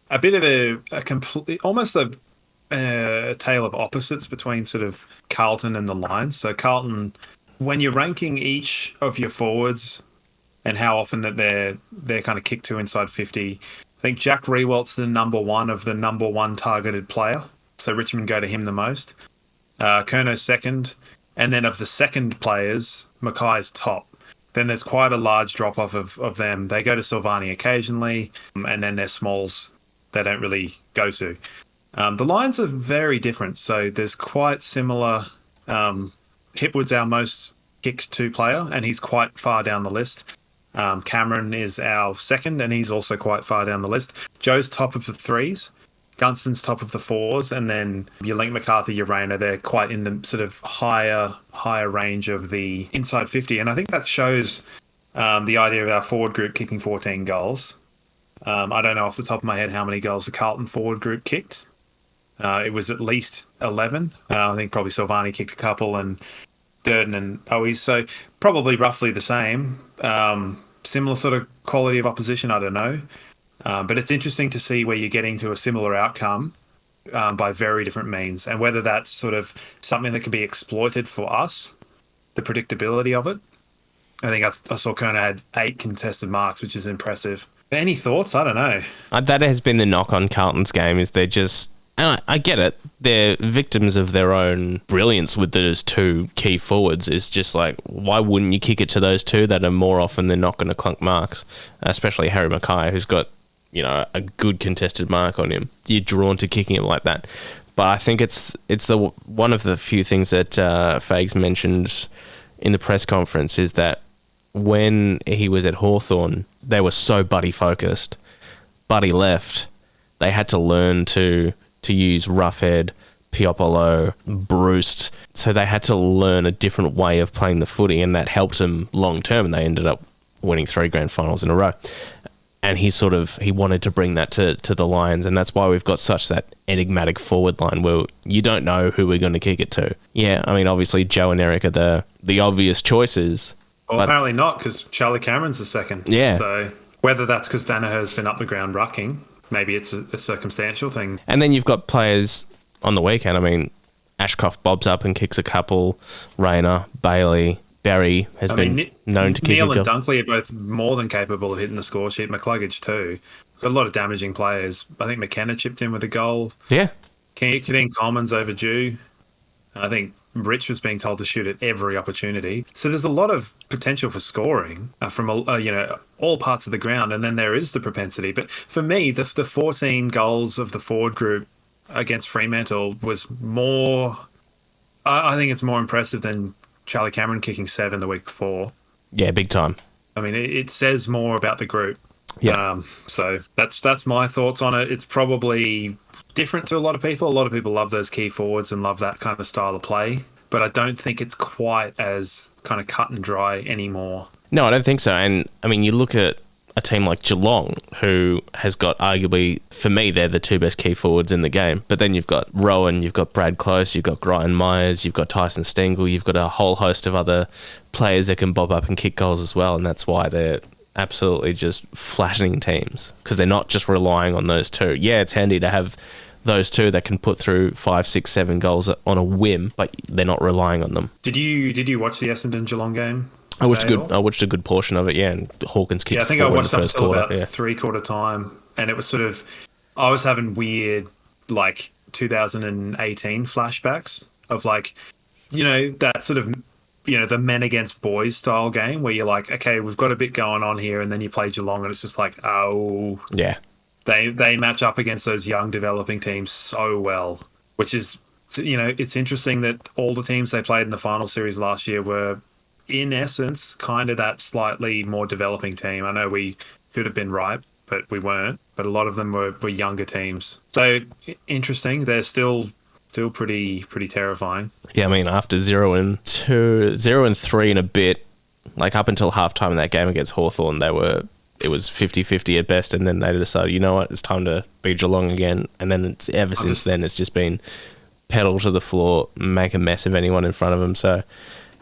a bit of a complete, almost a tale of opposites between sort of Carlton and the Lions. So Carlton, when you're ranking each of your forwards and how often that they're kind of kicked to inside 50, I think Jack Rewalt's the number 1 of the number 1 targeted player. So Richmond go to him the most. Curnow's second. And then of the second players, Mackay's top. Then there's quite a large drop-off of them. They go to Silvani occasionally, and then their smalls they don't really go to. The lines are very different. So there's quite similar. Hipwood's our most kicked to player, and he's quite far down the list. Cameron is our second, and he's also quite far down the list. Joe's top of the threes. Gunston's top of the fours, and then your Link McCarthy, your Rayner, they're quite in the sort of higher range of the inside 50. And I think that shows the idea of our forward group kicking 14 goals. I don't know off the top of my head how many goals the Carlton forward group kicked. It was at least 11. I think probably Silvani kicked a couple, and Durden and Owie. So probably roughly the same. Similar sort of quality of opposition, I don't know. But it's interesting to see where you're getting to a similar outcome by very different means, and whether that's sort of something that can be exploited for us, the predictability of it. I think I saw Kerner had 8 contested marks, which is impressive. Any thoughts? I don't know. That has been the knock on Carlton's game, is they're just... And I get it. They're victims of their own brilliance with those 2 key forwards. It's just like, why wouldn't you kick it to those 2 that are more often than not going to clunk marks? Especially Harry Mackay, who's got, a good contested mark on him. You're drawn to kicking him like that. But I think it's one of the few things that Fags mentioned in the press conference is that when he was at Hawthorn, they were so Buddy focused. Buddy left. They had to learn to use Roughhead, Piopolo, Bruce. So they had to learn a different way of playing the footy, and that helped them long term, and they ended up winning 3 grand finals in a row. And he wanted to bring that to the Lions, and that's why we've got such that enigmatic forward line where you don't know who we're going to kick it to. Yeah, I mean, obviously Joe and Eric are the obvious choices. Well, apparently not, because Charlie Cameron's the second. Yeah. So whether that's because Danaher's been up the ground rucking, maybe it's a circumstantial thing. And then you've got players on the weekend. I mean, Ashcroft bobs up and kicks a couple. Rayner, Bailey, Barry has been known to kick Neil a and goal. Dunkley are both more than capable of hitting the score sheet. McCluggage too. Got a lot of damaging players. I think McKenna chipped in with a goal. Yeah. Keating Coleman's overdue. I think Rich was being told to shoot at every opportunity. So there's a lot of potential for scoring from all parts of the ground, and then there is the propensity. But for me, the 14 goals of the forward group against Fremantle was more... I think it's more impressive than Charlie Cameron kicking 7 the week before. Yeah, big time. I mean, it says more about the group. Yeah. So that's my thoughts on it. It's probably different to a lot of people. A lot of people love those key forwards and love that kind of style of play, but I don't think it's quite as kind of cut and dry anymore. No, I don't think so. And I mean, you look at a team like Geelong, who has got arguably, for me, they're the 2 best key forwards in the game. But then you've got Rowan, you've got Brad Close, you've got Brian Myers, you've got Tyson Stengel, you've got a whole host of other players that can bob up and kick goals as well. And that's why they're absolutely just flattening teams, because they're not just relying on those 2. Yeah, it's handy to have those 2 that can put through 5, 6, 7 goals on a whim, but they're not relying on them. Did you watch the Essendon Geelong game? I watched a good portion of it, yeah, and Hawkins kicked 4 I think I in the watched up first until quarter. about 3/4 time, and it was sort of... I was having weird, 2018 flashbacks of, that sort of... the men against boys style game where you're like, okay, we've got a bit going on here, and then you play Geelong and it's just like, oh, Yeah. they match up against those young developing teams so well, which is, it's interesting that all the teams they played in the final series last year were, in essence, kind of that slightly more developing team. I know we should have been right, but we weren't. But a lot of them were younger teams. So interesting. They're still pretty terrifying. Yeah, I mean, after 0-3 and a bit, up until halftime in that game against Hawthorn, it was 50-50 at best, and then they decided, you know what, it's time to beat Geelong again. And then since then, it's just been pedal to the floor, make a mess of anyone in front of them. So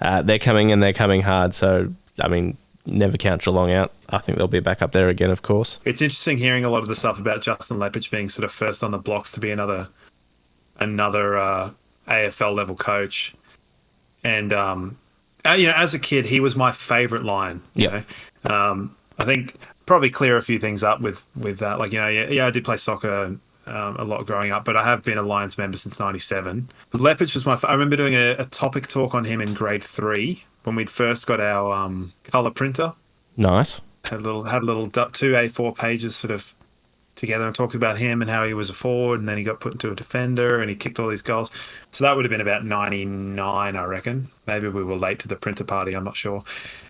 they're coming, and they're coming hard. So, I mean, never count Geelong out. I think they'll be back up there again, of course. It's interesting hearing a lot of the stuff about Justin Lepage being sort of first on the blocks to be another AFL level coach. And, as a kid, he was my favourite Lion. Yeah. I think probably clear a few things up with that. I did play soccer a lot growing up, but I have been a Lions member since '97. Lepage was I remember doing a topic talk on him in grade 3 when we'd first got our colour printer. Nice. Had a little 2 A4 pages sort of together and talked about him and how he was a forward and then he got put into a defender and he kicked all these goals. So that would have been about 99, I reckon. Maybe we were late to the printer party, I'm not sure.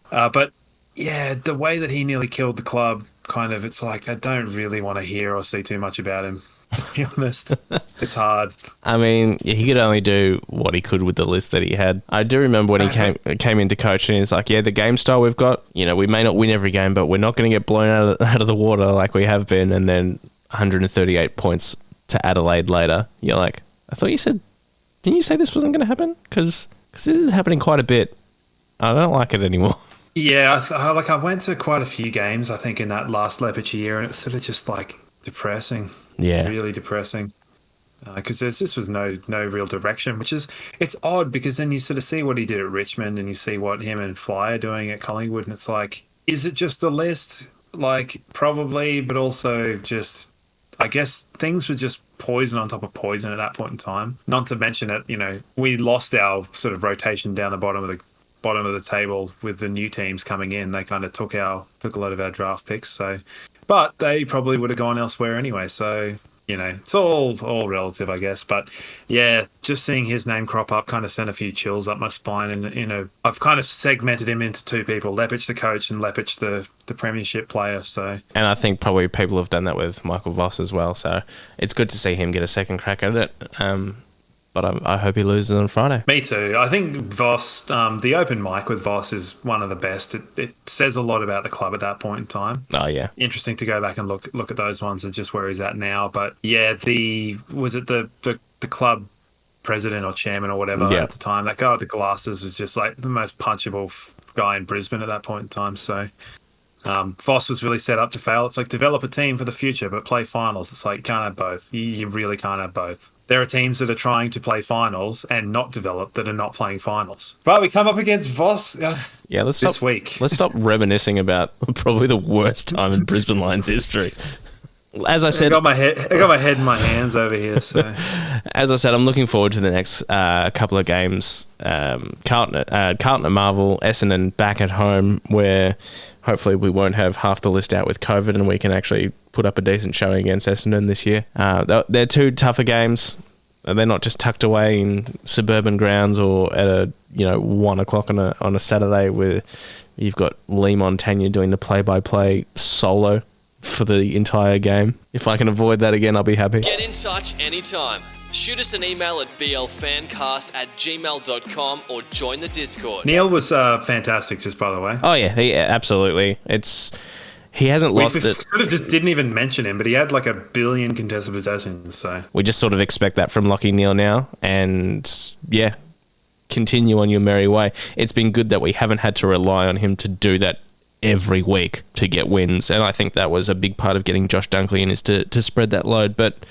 But yeah, the way that he nearly killed the club, kind of, it's like I don't really want to hear or see too much about him. To be honest, it's hard. I mean, he could only do what he could with the list that he had. I do remember when he came into coaching, he's like, yeah, the game style we've got, we may not win every game, but we're not going to get blown out of the water like we have been. And then 138 points to Adelaide later. You're like, I thought you said, didn't you say this wasn't going to happen? Because this is happening quite a bit. I don't like it anymore. Yeah, I went to quite a few games, I think, in that last Leopard year, and it's sort of just like depressing. Yeah, really depressing, because there just was no real direction, it's odd because then you sort of see what he did at Richmond and you see what him and Fly are doing at Collingwood, and it's like, is it just a list? Like, probably, but also just, I guess things were just poison on top of poison at that point in time. Not to mention it, we lost our sort of rotation down the bottom of the table with the new teams coming in. They kind of took a lot of our draft picks, so. But they probably would have gone elsewhere anyway. So, it's all relative, I guess. But, yeah, just seeing his name crop up kind of sent a few chills up my spine. And, I've kind of segmented him into two people, Lepich the coach and Lepich the premiership player. So, and I think probably people have done that with Michael Voss as well. So it's good to see him get a second crack at it. But I hope he loses on Friday. Me too. I think Voss, the open mic with Voss is one of the best. It says a lot about the club at that point in time. Oh, yeah. Interesting to go back and look at those ones and just where he's at now. But yeah, was it the club president or chairman or whatever at the time? That guy with the glasses was just like the most punchable guy in Brisbane at that point in time. So Voss was really set up to fail. It's like, develop a team for the future, but play finals. It's like, you can't have both. You really can't have both. There are teams that are trying to play finals and not develop that are not playing finals. But we come up against Voss this week. Let's stop reminiscing about probably the worst time in Brisbane Lions history. As I said, I got my head in my hands over here. So, as I said, I'm looking forward to the next couple of games. Carlton at Marvel, Essendon back at home, where hopefully we won't have half the list out with COVID, and we can actually put up a decent showing against Essendon this year. They're two tougher games. They're not just tucked away in suburban grounds or at a 1 o'clock on a Saturday where you've got Lee Montagna doing the play-by-play solo for the entire game. If I can avoid that again, I'll be happy. Get in touch anytime. Shoot us an email at blfancast@gmail.com or join the Discord. Neil was fantastic, just by the way. Oh, yeah, absolutely. He hasn't lost it. We sort of just didn't even mention him, but he had like 1 billion contested possessions. So we just sort of expect that from Lachie Neale now. And, yeah, continue on your merry way. It's been good that we haven't had to rely on him to do that every week to get wins, and I think that was a big part of getting Josh Dunkley in, is to spread that load, but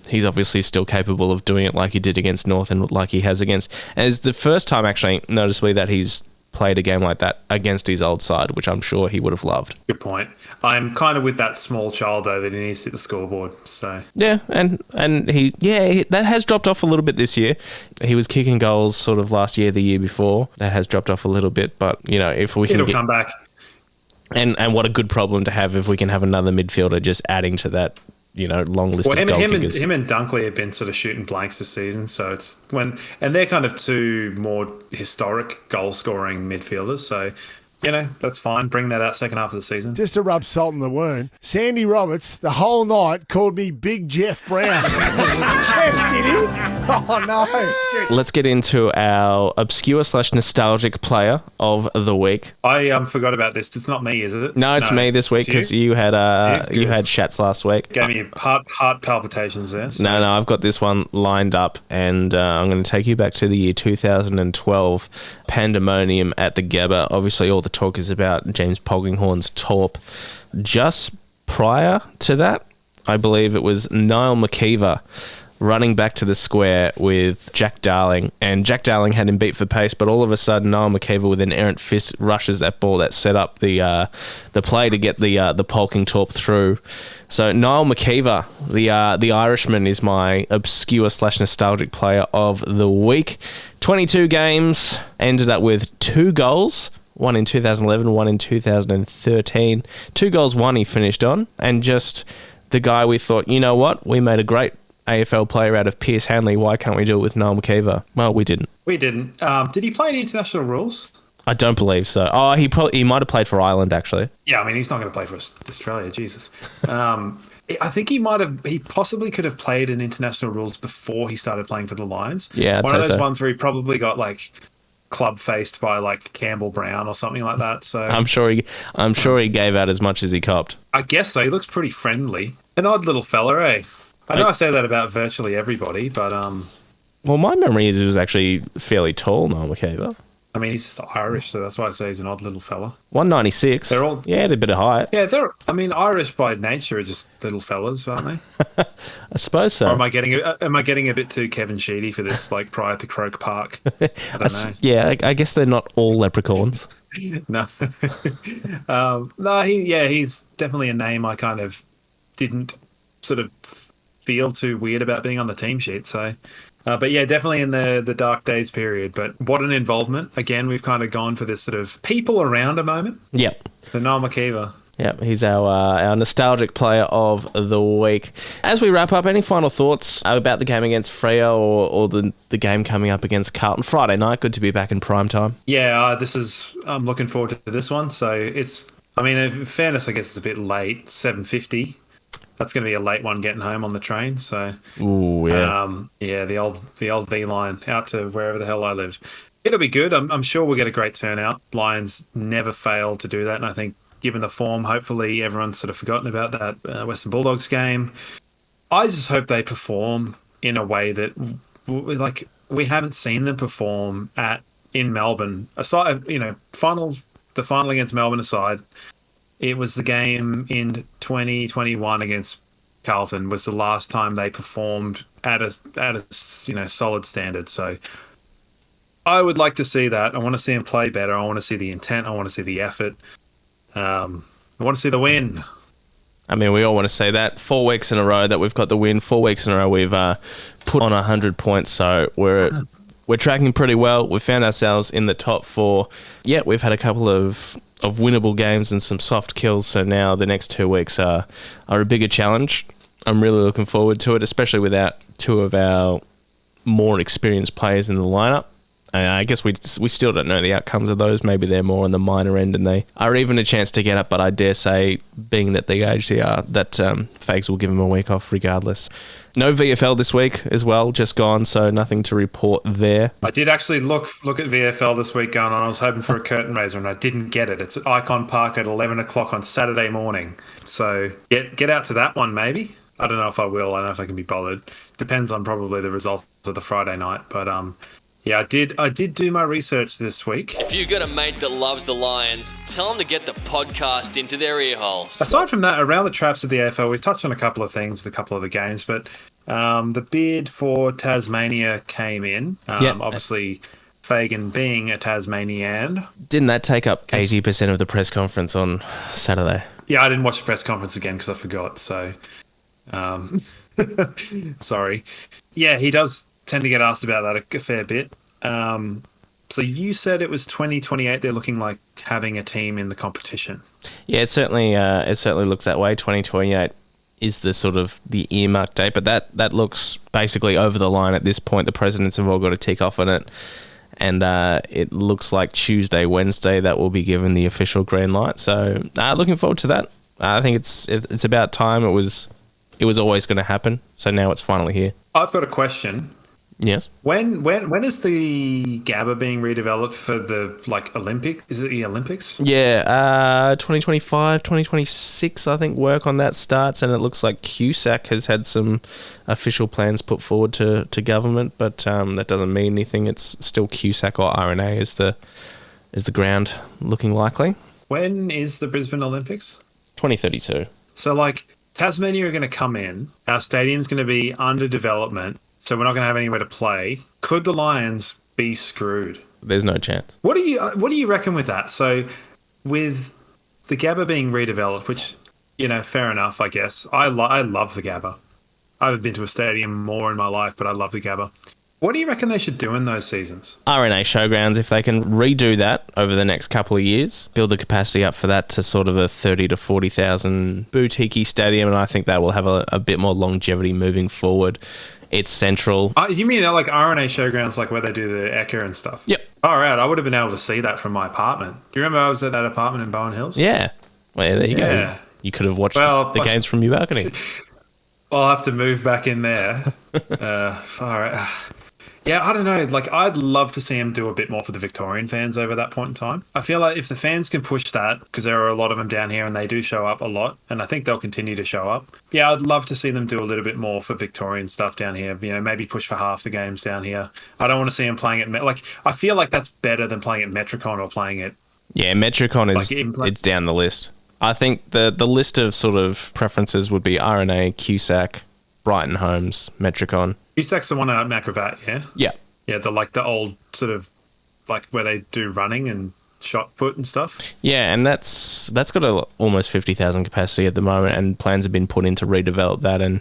he's obviously still capable of doing it like he did against North and like he has against, and it's the first time actually noticeably that he's played a game like that against his old side, which I'm sure he would have loved. Good point. I'm kind of with that small child though, that he needs to hit the scoreboard. So yeah, and that has dropped off a little bit this year. He was kicking goals sort of last year, the year before. That has dropped off a little bit, but if we can come back. And what a good problem to have if we can have another midfielder just adding to that, long list of goal kickers. Him and Dunkley have been sort of shooting blanks this season, so and they're kind of two more historic goal scoring midfielders. So, that's fine. Bring that out second half of the season. Just to rub salt in the wound, Sandy Roberts the whole night called me Big Jeff Brown. Jeff, did he? Oh no! Let's get into our obscure/nostalgic player of the week. I forgot about this. It's not me, is it? No, it's me this week because you had Shats last week. Gave me heart palpitations there. So. No, I've got this one lined up, and I'm going to take you back to the year 2012. Pandemonium at the Gabba. Obviously, all the talk is about James Polkinghorne's torp. Just prior to that, I believe it was Niall McKeever running back to the square with Jack Darling, and Jack Darling had him beat for pace, but all of a sudden Niall McKeever with an errant fist rushes that ball that set up the play to get the Polking torp through. So Niall McKeever, the Irishman, is my obscure/nostalgic player of the week. 22 games, ended up with 2 goals. One in 2011, one in 2013. 2 goals, 1 he finished on, and just the guy we thought, you know what, we made a great AFL player out of Pierce Hanley. Why can't we do it with Noel McKeever? Well, we didn't. We didn't. Did he play in international rules? I don't believe so. Oh, he might have played for Ireland, actually. Yeah, I mean, he's not going to play for Australia. Jesus. I think he possibly could have played in international rules before he started playing for the Lions. Yeah, I'd one of say those so. ones where he probably got like club faced by like Campbell Brown or something like that. So I'm sure he gave out as much as he copped. I guess so. He looks pretty friendly. An odd little fella, eh? I know I say that about virtually everybody, but Well, my memory is he was actually fairly tall, Noel McKeever. I mean, he's just Irish, so that's why I say he's an odd little fella. 196. They're all Yeah, had a bit of height. yeah. Irish by nature are just little fellas, aren't they? I suppose so. Or am I getting a bit too Kevin Sheedy for this? Like prior to Croke Park, I don't know. Yeah, I guess they're not all leprechauns. No, no. He's definitely a name I kind of didn't sort of feel too weird about being on the team sheet. So, but yeah, definitely in the dark days period. But what an involvement! Again, we've kind of gone for this sort of people around a moment. Yep. The Noel McKeever. Yep, he's our nostalgic player of the week. As we wrap up, any final thoughts about the game against Freo or the game coming up against Carlton Friday night? Good to be back in prime time. Yeah, I'm looking forward to this one. So in fairness, I guess it's a bit late, 7:50. That's going to be a late one getting home on the train. So, Ooh, yeah. the old V line out to wherever the hell I live. It'll be good. I'm sure we'll get a great turnout. Lions never fail to do that, and I think given the form, hopefully everyone's sort of forgotten about that Western Bulldogs game. I just hope they perform in a way that we haven't seen them perform in Melbourne. Aside, the final against Melbourne aside. It was the game in 2021 against Carlton was the last time they performed at a solid standard. So I would like to see that. I want to see them play better. I want to see the intent. I want to see the effort. I want to see the win. I mean, we all want to say that. 4 weeks in a row that we've got the win. 4 weeks in a row we've put on 100 points. So we're tracking pretty well. We found ourselves in the top 4. Yeah, we've had a couple of winnable games and some soft kills, so now the next 2 weeks are a bigger challenge. I'm really looking forward to it, especially without 2 of our more experienced players in the lineup. I guess we still don't know the outcomes of those. Maybe they're more on the minor end and they are even a chance to get up, but I dare say, being that the age they are, that Fags will give them a week off regardless. No VFL this week as well, just gone, so nothing to report there. I did actually look at VFL this week going on. I was hoping for a curtain raiser and I didn't get it. It's at Icon Park at 11 o'clock on Saturday morning. So get out to that one maybe. I don't know if I will. I don't know if I can be bothered. Depends on probably the result of the Friday night. But yeah, I did do my research this week. If you've got a mate that loves the Lions, tell them to get the podcast into their ear holes. Aside from that, around the traps of the AFL, we've touched on a couple of things, a couple of the games, but the bid for Tasmania came in. Obviously, Fagan being a Tasmanian. Didn't that take up 80% of the press conference on Saturday? Yeah, I didn't watch the press conference again because I forgot, so sorry. Yeah, he does tend to get asked about that a fair bit. So you said it was 2028. They're looking like having a team in the competition. Yeah, it certainly looks that way. 2028 is the sort of the earmark date, but that looks basically over the line at this point. The presidents have all got to tick off on it, and it looks like Tuesday, Wednesday that will be given the official green light. So looking forward to that. I think it's about time. It was always going to happen. So now it's finally here. I've got a question. Yes. When is the Gabba being redeveloped for the Olympic? Is it the Olympics? Yeah, 2025, 2026, I think work on that starts, and it looks like QSAC has had some official plans put forward to government, but that doesn't mean anything. It's still QSAC or RNA is the ground looking likely. When is the Brisbane Olympics? 2032. So Tasmania are going to come in. Our stadium's going to be under development. So we're not going to have anywhere to play. Could the Lions be screwed? There's no chance. What do you reckon with that? So with the Gabba being redeveloped, which, fair enough, I guess. I love the Gabba. I haven't been to a stadium more in my life, but I love the Gabba. What do you reckon they should do in those seasons? RNA Showgrounds, if they can redo that over the next couple of years, build the capacity up for that to sort of a 30 to 40,000 boutique stadium, and I think that will have a bit more longevity moving forward. It's central. You mean like RNA Showgrounds, like where they do the Echo and stuff? Yep. All right, I would have been able to see that from my apartment. Do you remember I was at that apartment in Bowen Hills? Yeah. Well, there you go. You could have watched the games from your balcony. I'll have to move back in there. All right. Yeah, I don't know. Like, I'd love to see him do a bit more for the Victorian fans over that point in time. I feel like if the fans can push that, because there are a lot of them down here and they do show up a lot, and I think they'll continue to show up. Yeah, I'd love to see them do a little bit more for Victorian stuff down here. You know, maybe push for half the games down here. I don't want to see him playing at... I feel like that's better than playing at Metricon or playing at... Yeah, Metricon is it's down the list. I think the list of sort of preferences would be RNA, QSAC, Brighton Homes, Metricon. QSAC's the one at Macrovat, yeah? Yeah. Yeah, the old sort of, like, where they do running and shot put and stuff. Yeah, and that's got almost 50,000 capacity at the moment, and plans have been put in to redevelop that and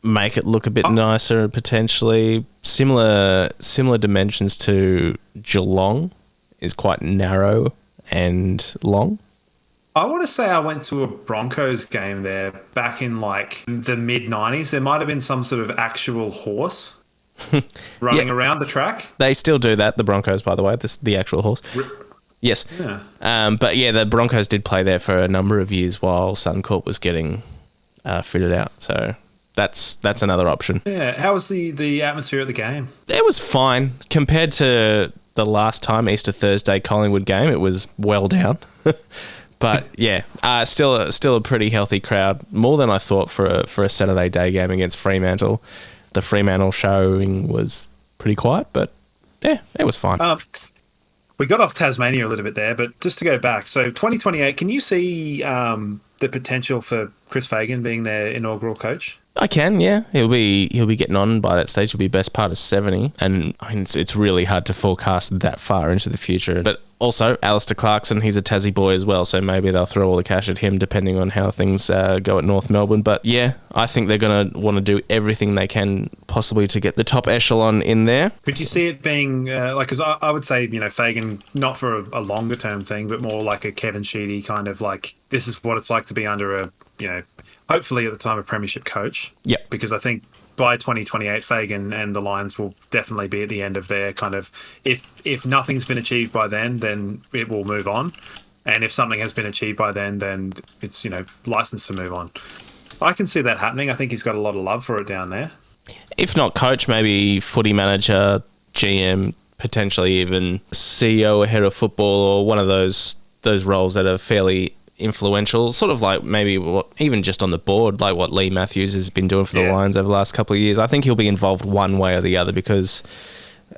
make it look a bit nicer, potentially. Similar dimensions to Geelong, is quite narrow and long. I want to say I went to a Broncos game there back in like the mid-90s. There might have been some sort of actual horse running around the track. They still do that, the Broncos, by the way, the actual horse. Yes. Yeah. But yeah, the Broncos did play there for a number of years while Suncorp was getting fitted out. So that's another option. Yeah. How was the atmosphere at the game? It was fine. Compared to the last time, Easter Thursday Collingwood game, it was well down. But yeah, still a pretty healthy crowd, more than I thought for a Saturday day game against Fremantle. The Fremantle showing was pretty quiet, but yeah, it was fine. We got off Tasmania a little bit there, but just to go back, so 2028, can you see the potential for Chris Fagan being their inaugural coach? I can, yeah. He'll be getting on by that stage. He'll be best part of 70, and I mean, it's really hard to forecast that far into the future. But also, Alistair Clarkson, he's a Tassie boy as well, so maybe they'll throw all the cash at him depending on how things go at North Melbourne. But yeah, I think they're going to want to do everything they can possibly to get the top echelon in there. Could you see it being because I would say, you know, Fagan, not for a longer term thing, but more like a Kevin Sheedy kind of like, this is what it's like to be under a, you know, hopefully at the time a premiership coach. Yeah. Because I think by 2028, Fagan and the Lions will definitely be at the end of their kind of, if nothing's been achieved by then it will move on. And if something has been achieved by then it's, you know, licensed to move on. I can see that happening. I think he's got a lot of love for it down there. If not coach, maybe footy manager, GM, potentially even CEO or head of football, or one of those roles that are fairly influential, sort of like maybe even just on the board, like what Lee Matthews has been doing for the Lions over the last couple of years. I think he'll be involved one way or the other because,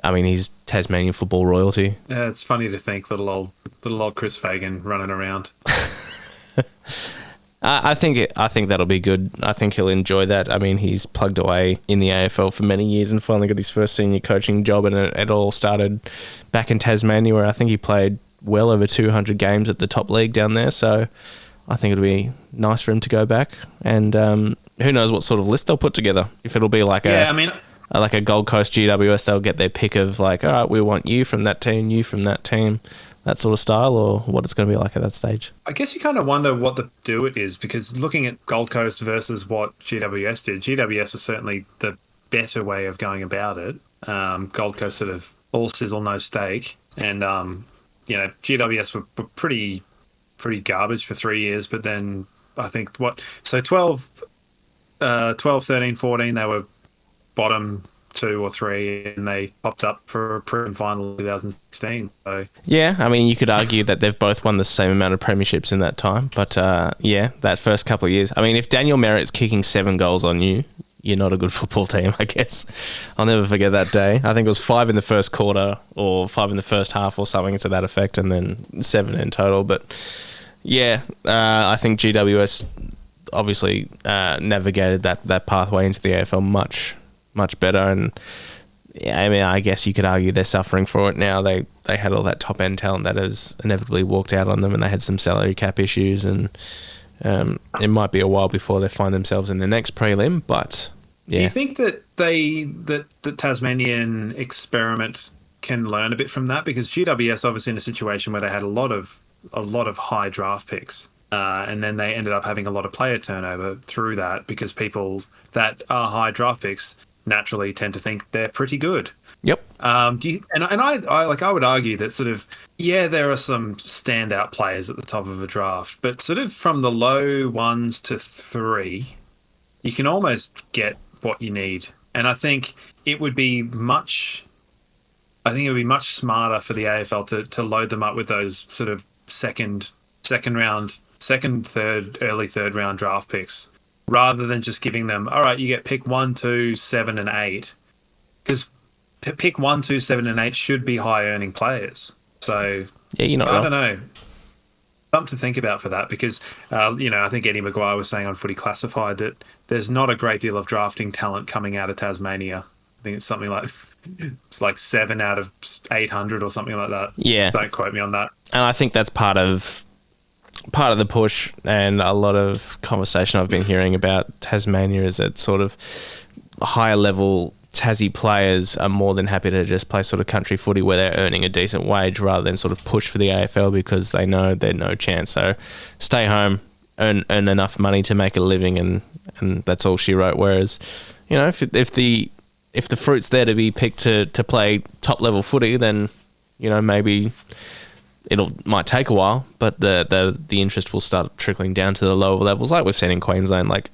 I mean, he's Tasmanian football royalty. Yeah, it's funny to think little old Chris Fagan running around. I think that'll be good. I think he'll enjoy that. I mean, he's plugged away in the AFL for many years and finally got his first senior coaching job, and it all started back in Tasmania, where I think he played well over 200 games at the top league down there. So I think it'll be nice for him to go back, and who knows what sort of list they'll put together. If it'll be like like a Gold Coast GWS, they'll get their pick of like, all right, we want you from that team, you from that team, that sort of style, or what it's going to be like at that stage. I guess you kind of wonder what the do it is, because looking at Gold Coast versus what GWS did, GWS was certainly the better way of going about it. Gold Coast sort of all sizzle, no steak, and you know, GWS were pretty garbage for 3 years, but then I think 12, 13, 14, they were bottom 2 or 3, and they popped up for a prem final in 2016. So yeah, I mean, you could argue that they've both won the same amount of premierships in that time, but yeah, that first couple of years, I mean, if Daniel Merritt's kicking 7 goals on you, you're not a good football team, I guess. I'll never forget that day. I think it was 5 in the first quarter or 5 in the first half or something to that effect, and then 7 in total. But yeah, I think GWS obviously navigated that pathway into the AFL much better. And yeah, I mean, I guess you could argue they're suffering for it now. They had all that top end talent that has inevitably walked out on them, and they had some salary cap issues, and it might be a while before they find themselves in the next prelim, but Yeah. Do you think that the Tasmanian experiment can learn a bit from that? Because GWS obviously in a situation where they had a lot of high draft picks, and then they ended up having a lot of player turnover through that because people that are high draft picks naturally tend to think they're pretty good. Yep. I would argue that sort of, there are some standout players at the top of a draft, but sort of from the low 1s to 3, you can almost get what you need. And I think it would be much smarter for the AFL to load them up with those sort of second, third, early third round draft picks, rather than just giving them, all right, you get pick 1, 2, 7, and 8, because pick 1, 2, 7, and 8 should be high earning players. So Yeah, I don't know. Something to think about for that, because I think Eddie Maguire was saying on Footy Classified that there's not a great deal of drafting talent coming out of Tasmania. I think it's something like 7 out of 800 or something like that. Yeah. Don't quote me on that. And I think that's part of the push, and a lot of conversation I've been hearing about Tasmania is that sort of higher level Tassie players are more than happy to just play sort of country footy where they're earning a decent wage rather than sort of push for the AFL because they know they're no chance. So stay home, earn enough money to make a living, and that's all she wrote. Whereas, if the fruit's there to be picked to play top level footy, then maybe might take a while, but the interest will start trickling down to the lower levels, like we've seen in Queensland. Like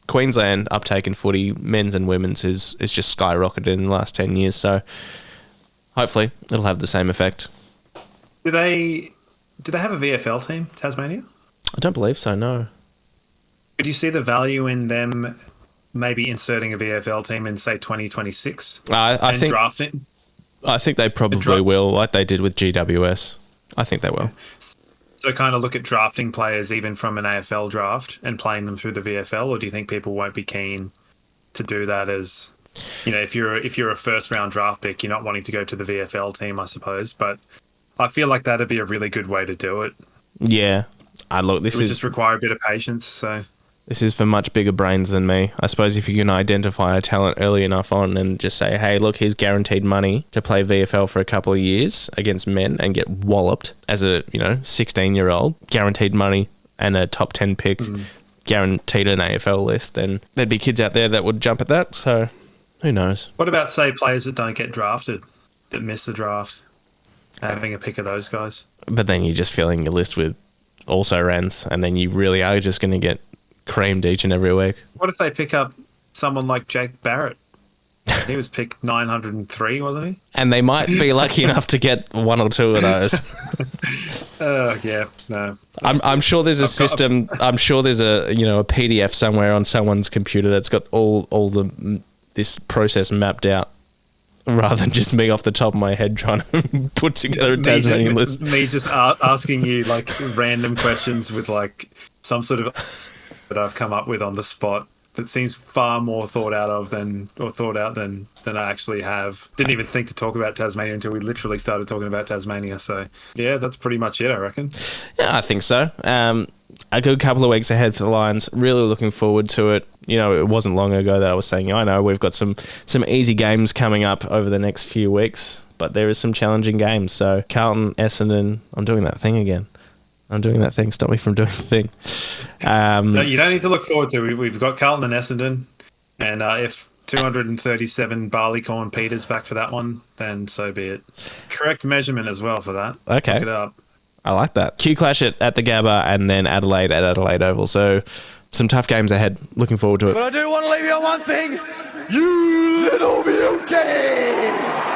Queensland uptake in footy, men's and women's, is just skyrocketed in the last 10 years. So hopefully it'll have the same effect. Do they have a VFL team, Tasmania? I don't believe so, no. Could you see the value in them maybe inserting a VFL team in, say, 2026 I think drafting? I think they probably will, like they did with GWS. I think they will. So kind of look at drafting players even from an AFL draft and playing them through the VFL, or do you think people won't be keen to do that as, if you're a first round draft pick, you're not wanting to go to the VFL team, I suppose, but I feel like that'd be a really good way to do it. Yeah. It would just require a bit of patience, so... This is for much bigger brains than me. I suppose if you can identify a talent early enough on and just say, hey, look, here's guaranteed money to play VFL for a couple of years against men and get walloped as a, 16-year-old, guaranteed money and a top 10 pick, guaranteed an AFL list, then there'd be kids out there that would jump at that. So who knows? What about, say, players that don't get drafted, that miss the draft, having a pick of those guys? But then you're just filling your list with also-rans, and then you really are just going to get creamed each and every week. What if they pick up someone like Jake Barrett? He was picked 903, wasn't he? And they might be lucky enough to get one or two of those. Yeah, no. I'm sure there's a system. I'm sure there's a a PDF somewhere on someone's computer that's got all this process mapped out, rather than just me off the top of my head trying to put together a Tasmanian list. Me just asking you like random questions with like some sort of that I've come up with on the spot that seems far more thought out than I actually have. Didn't even think to talk about Tasmania until we literally started talking about Tasmania. So yeah, that's pretty much it, I reckon. Yeah, I think so. A good couple of weeks ahead for the Lions. Really looking forward to it. It wasn't long ago that I was saying, I know we've got some easy games coming up over the next few weeks, but there is some challenging games. So Carlton, Essendon, I'm doing that thing again. Stop me from doing the thing. No, you don't need to look forward to it. We've got Carlton and Essendon, and if 237 Barleycorn Peters back for that one, then so be it. Correct measurement as well for that. Okay. Look it up. I like that. Q Clash at the Gabba, and then Adelaide at Adelaide Oval. So some tough games ahead. Looking forward to it. But I do want to leave you on one thing. You little beauty!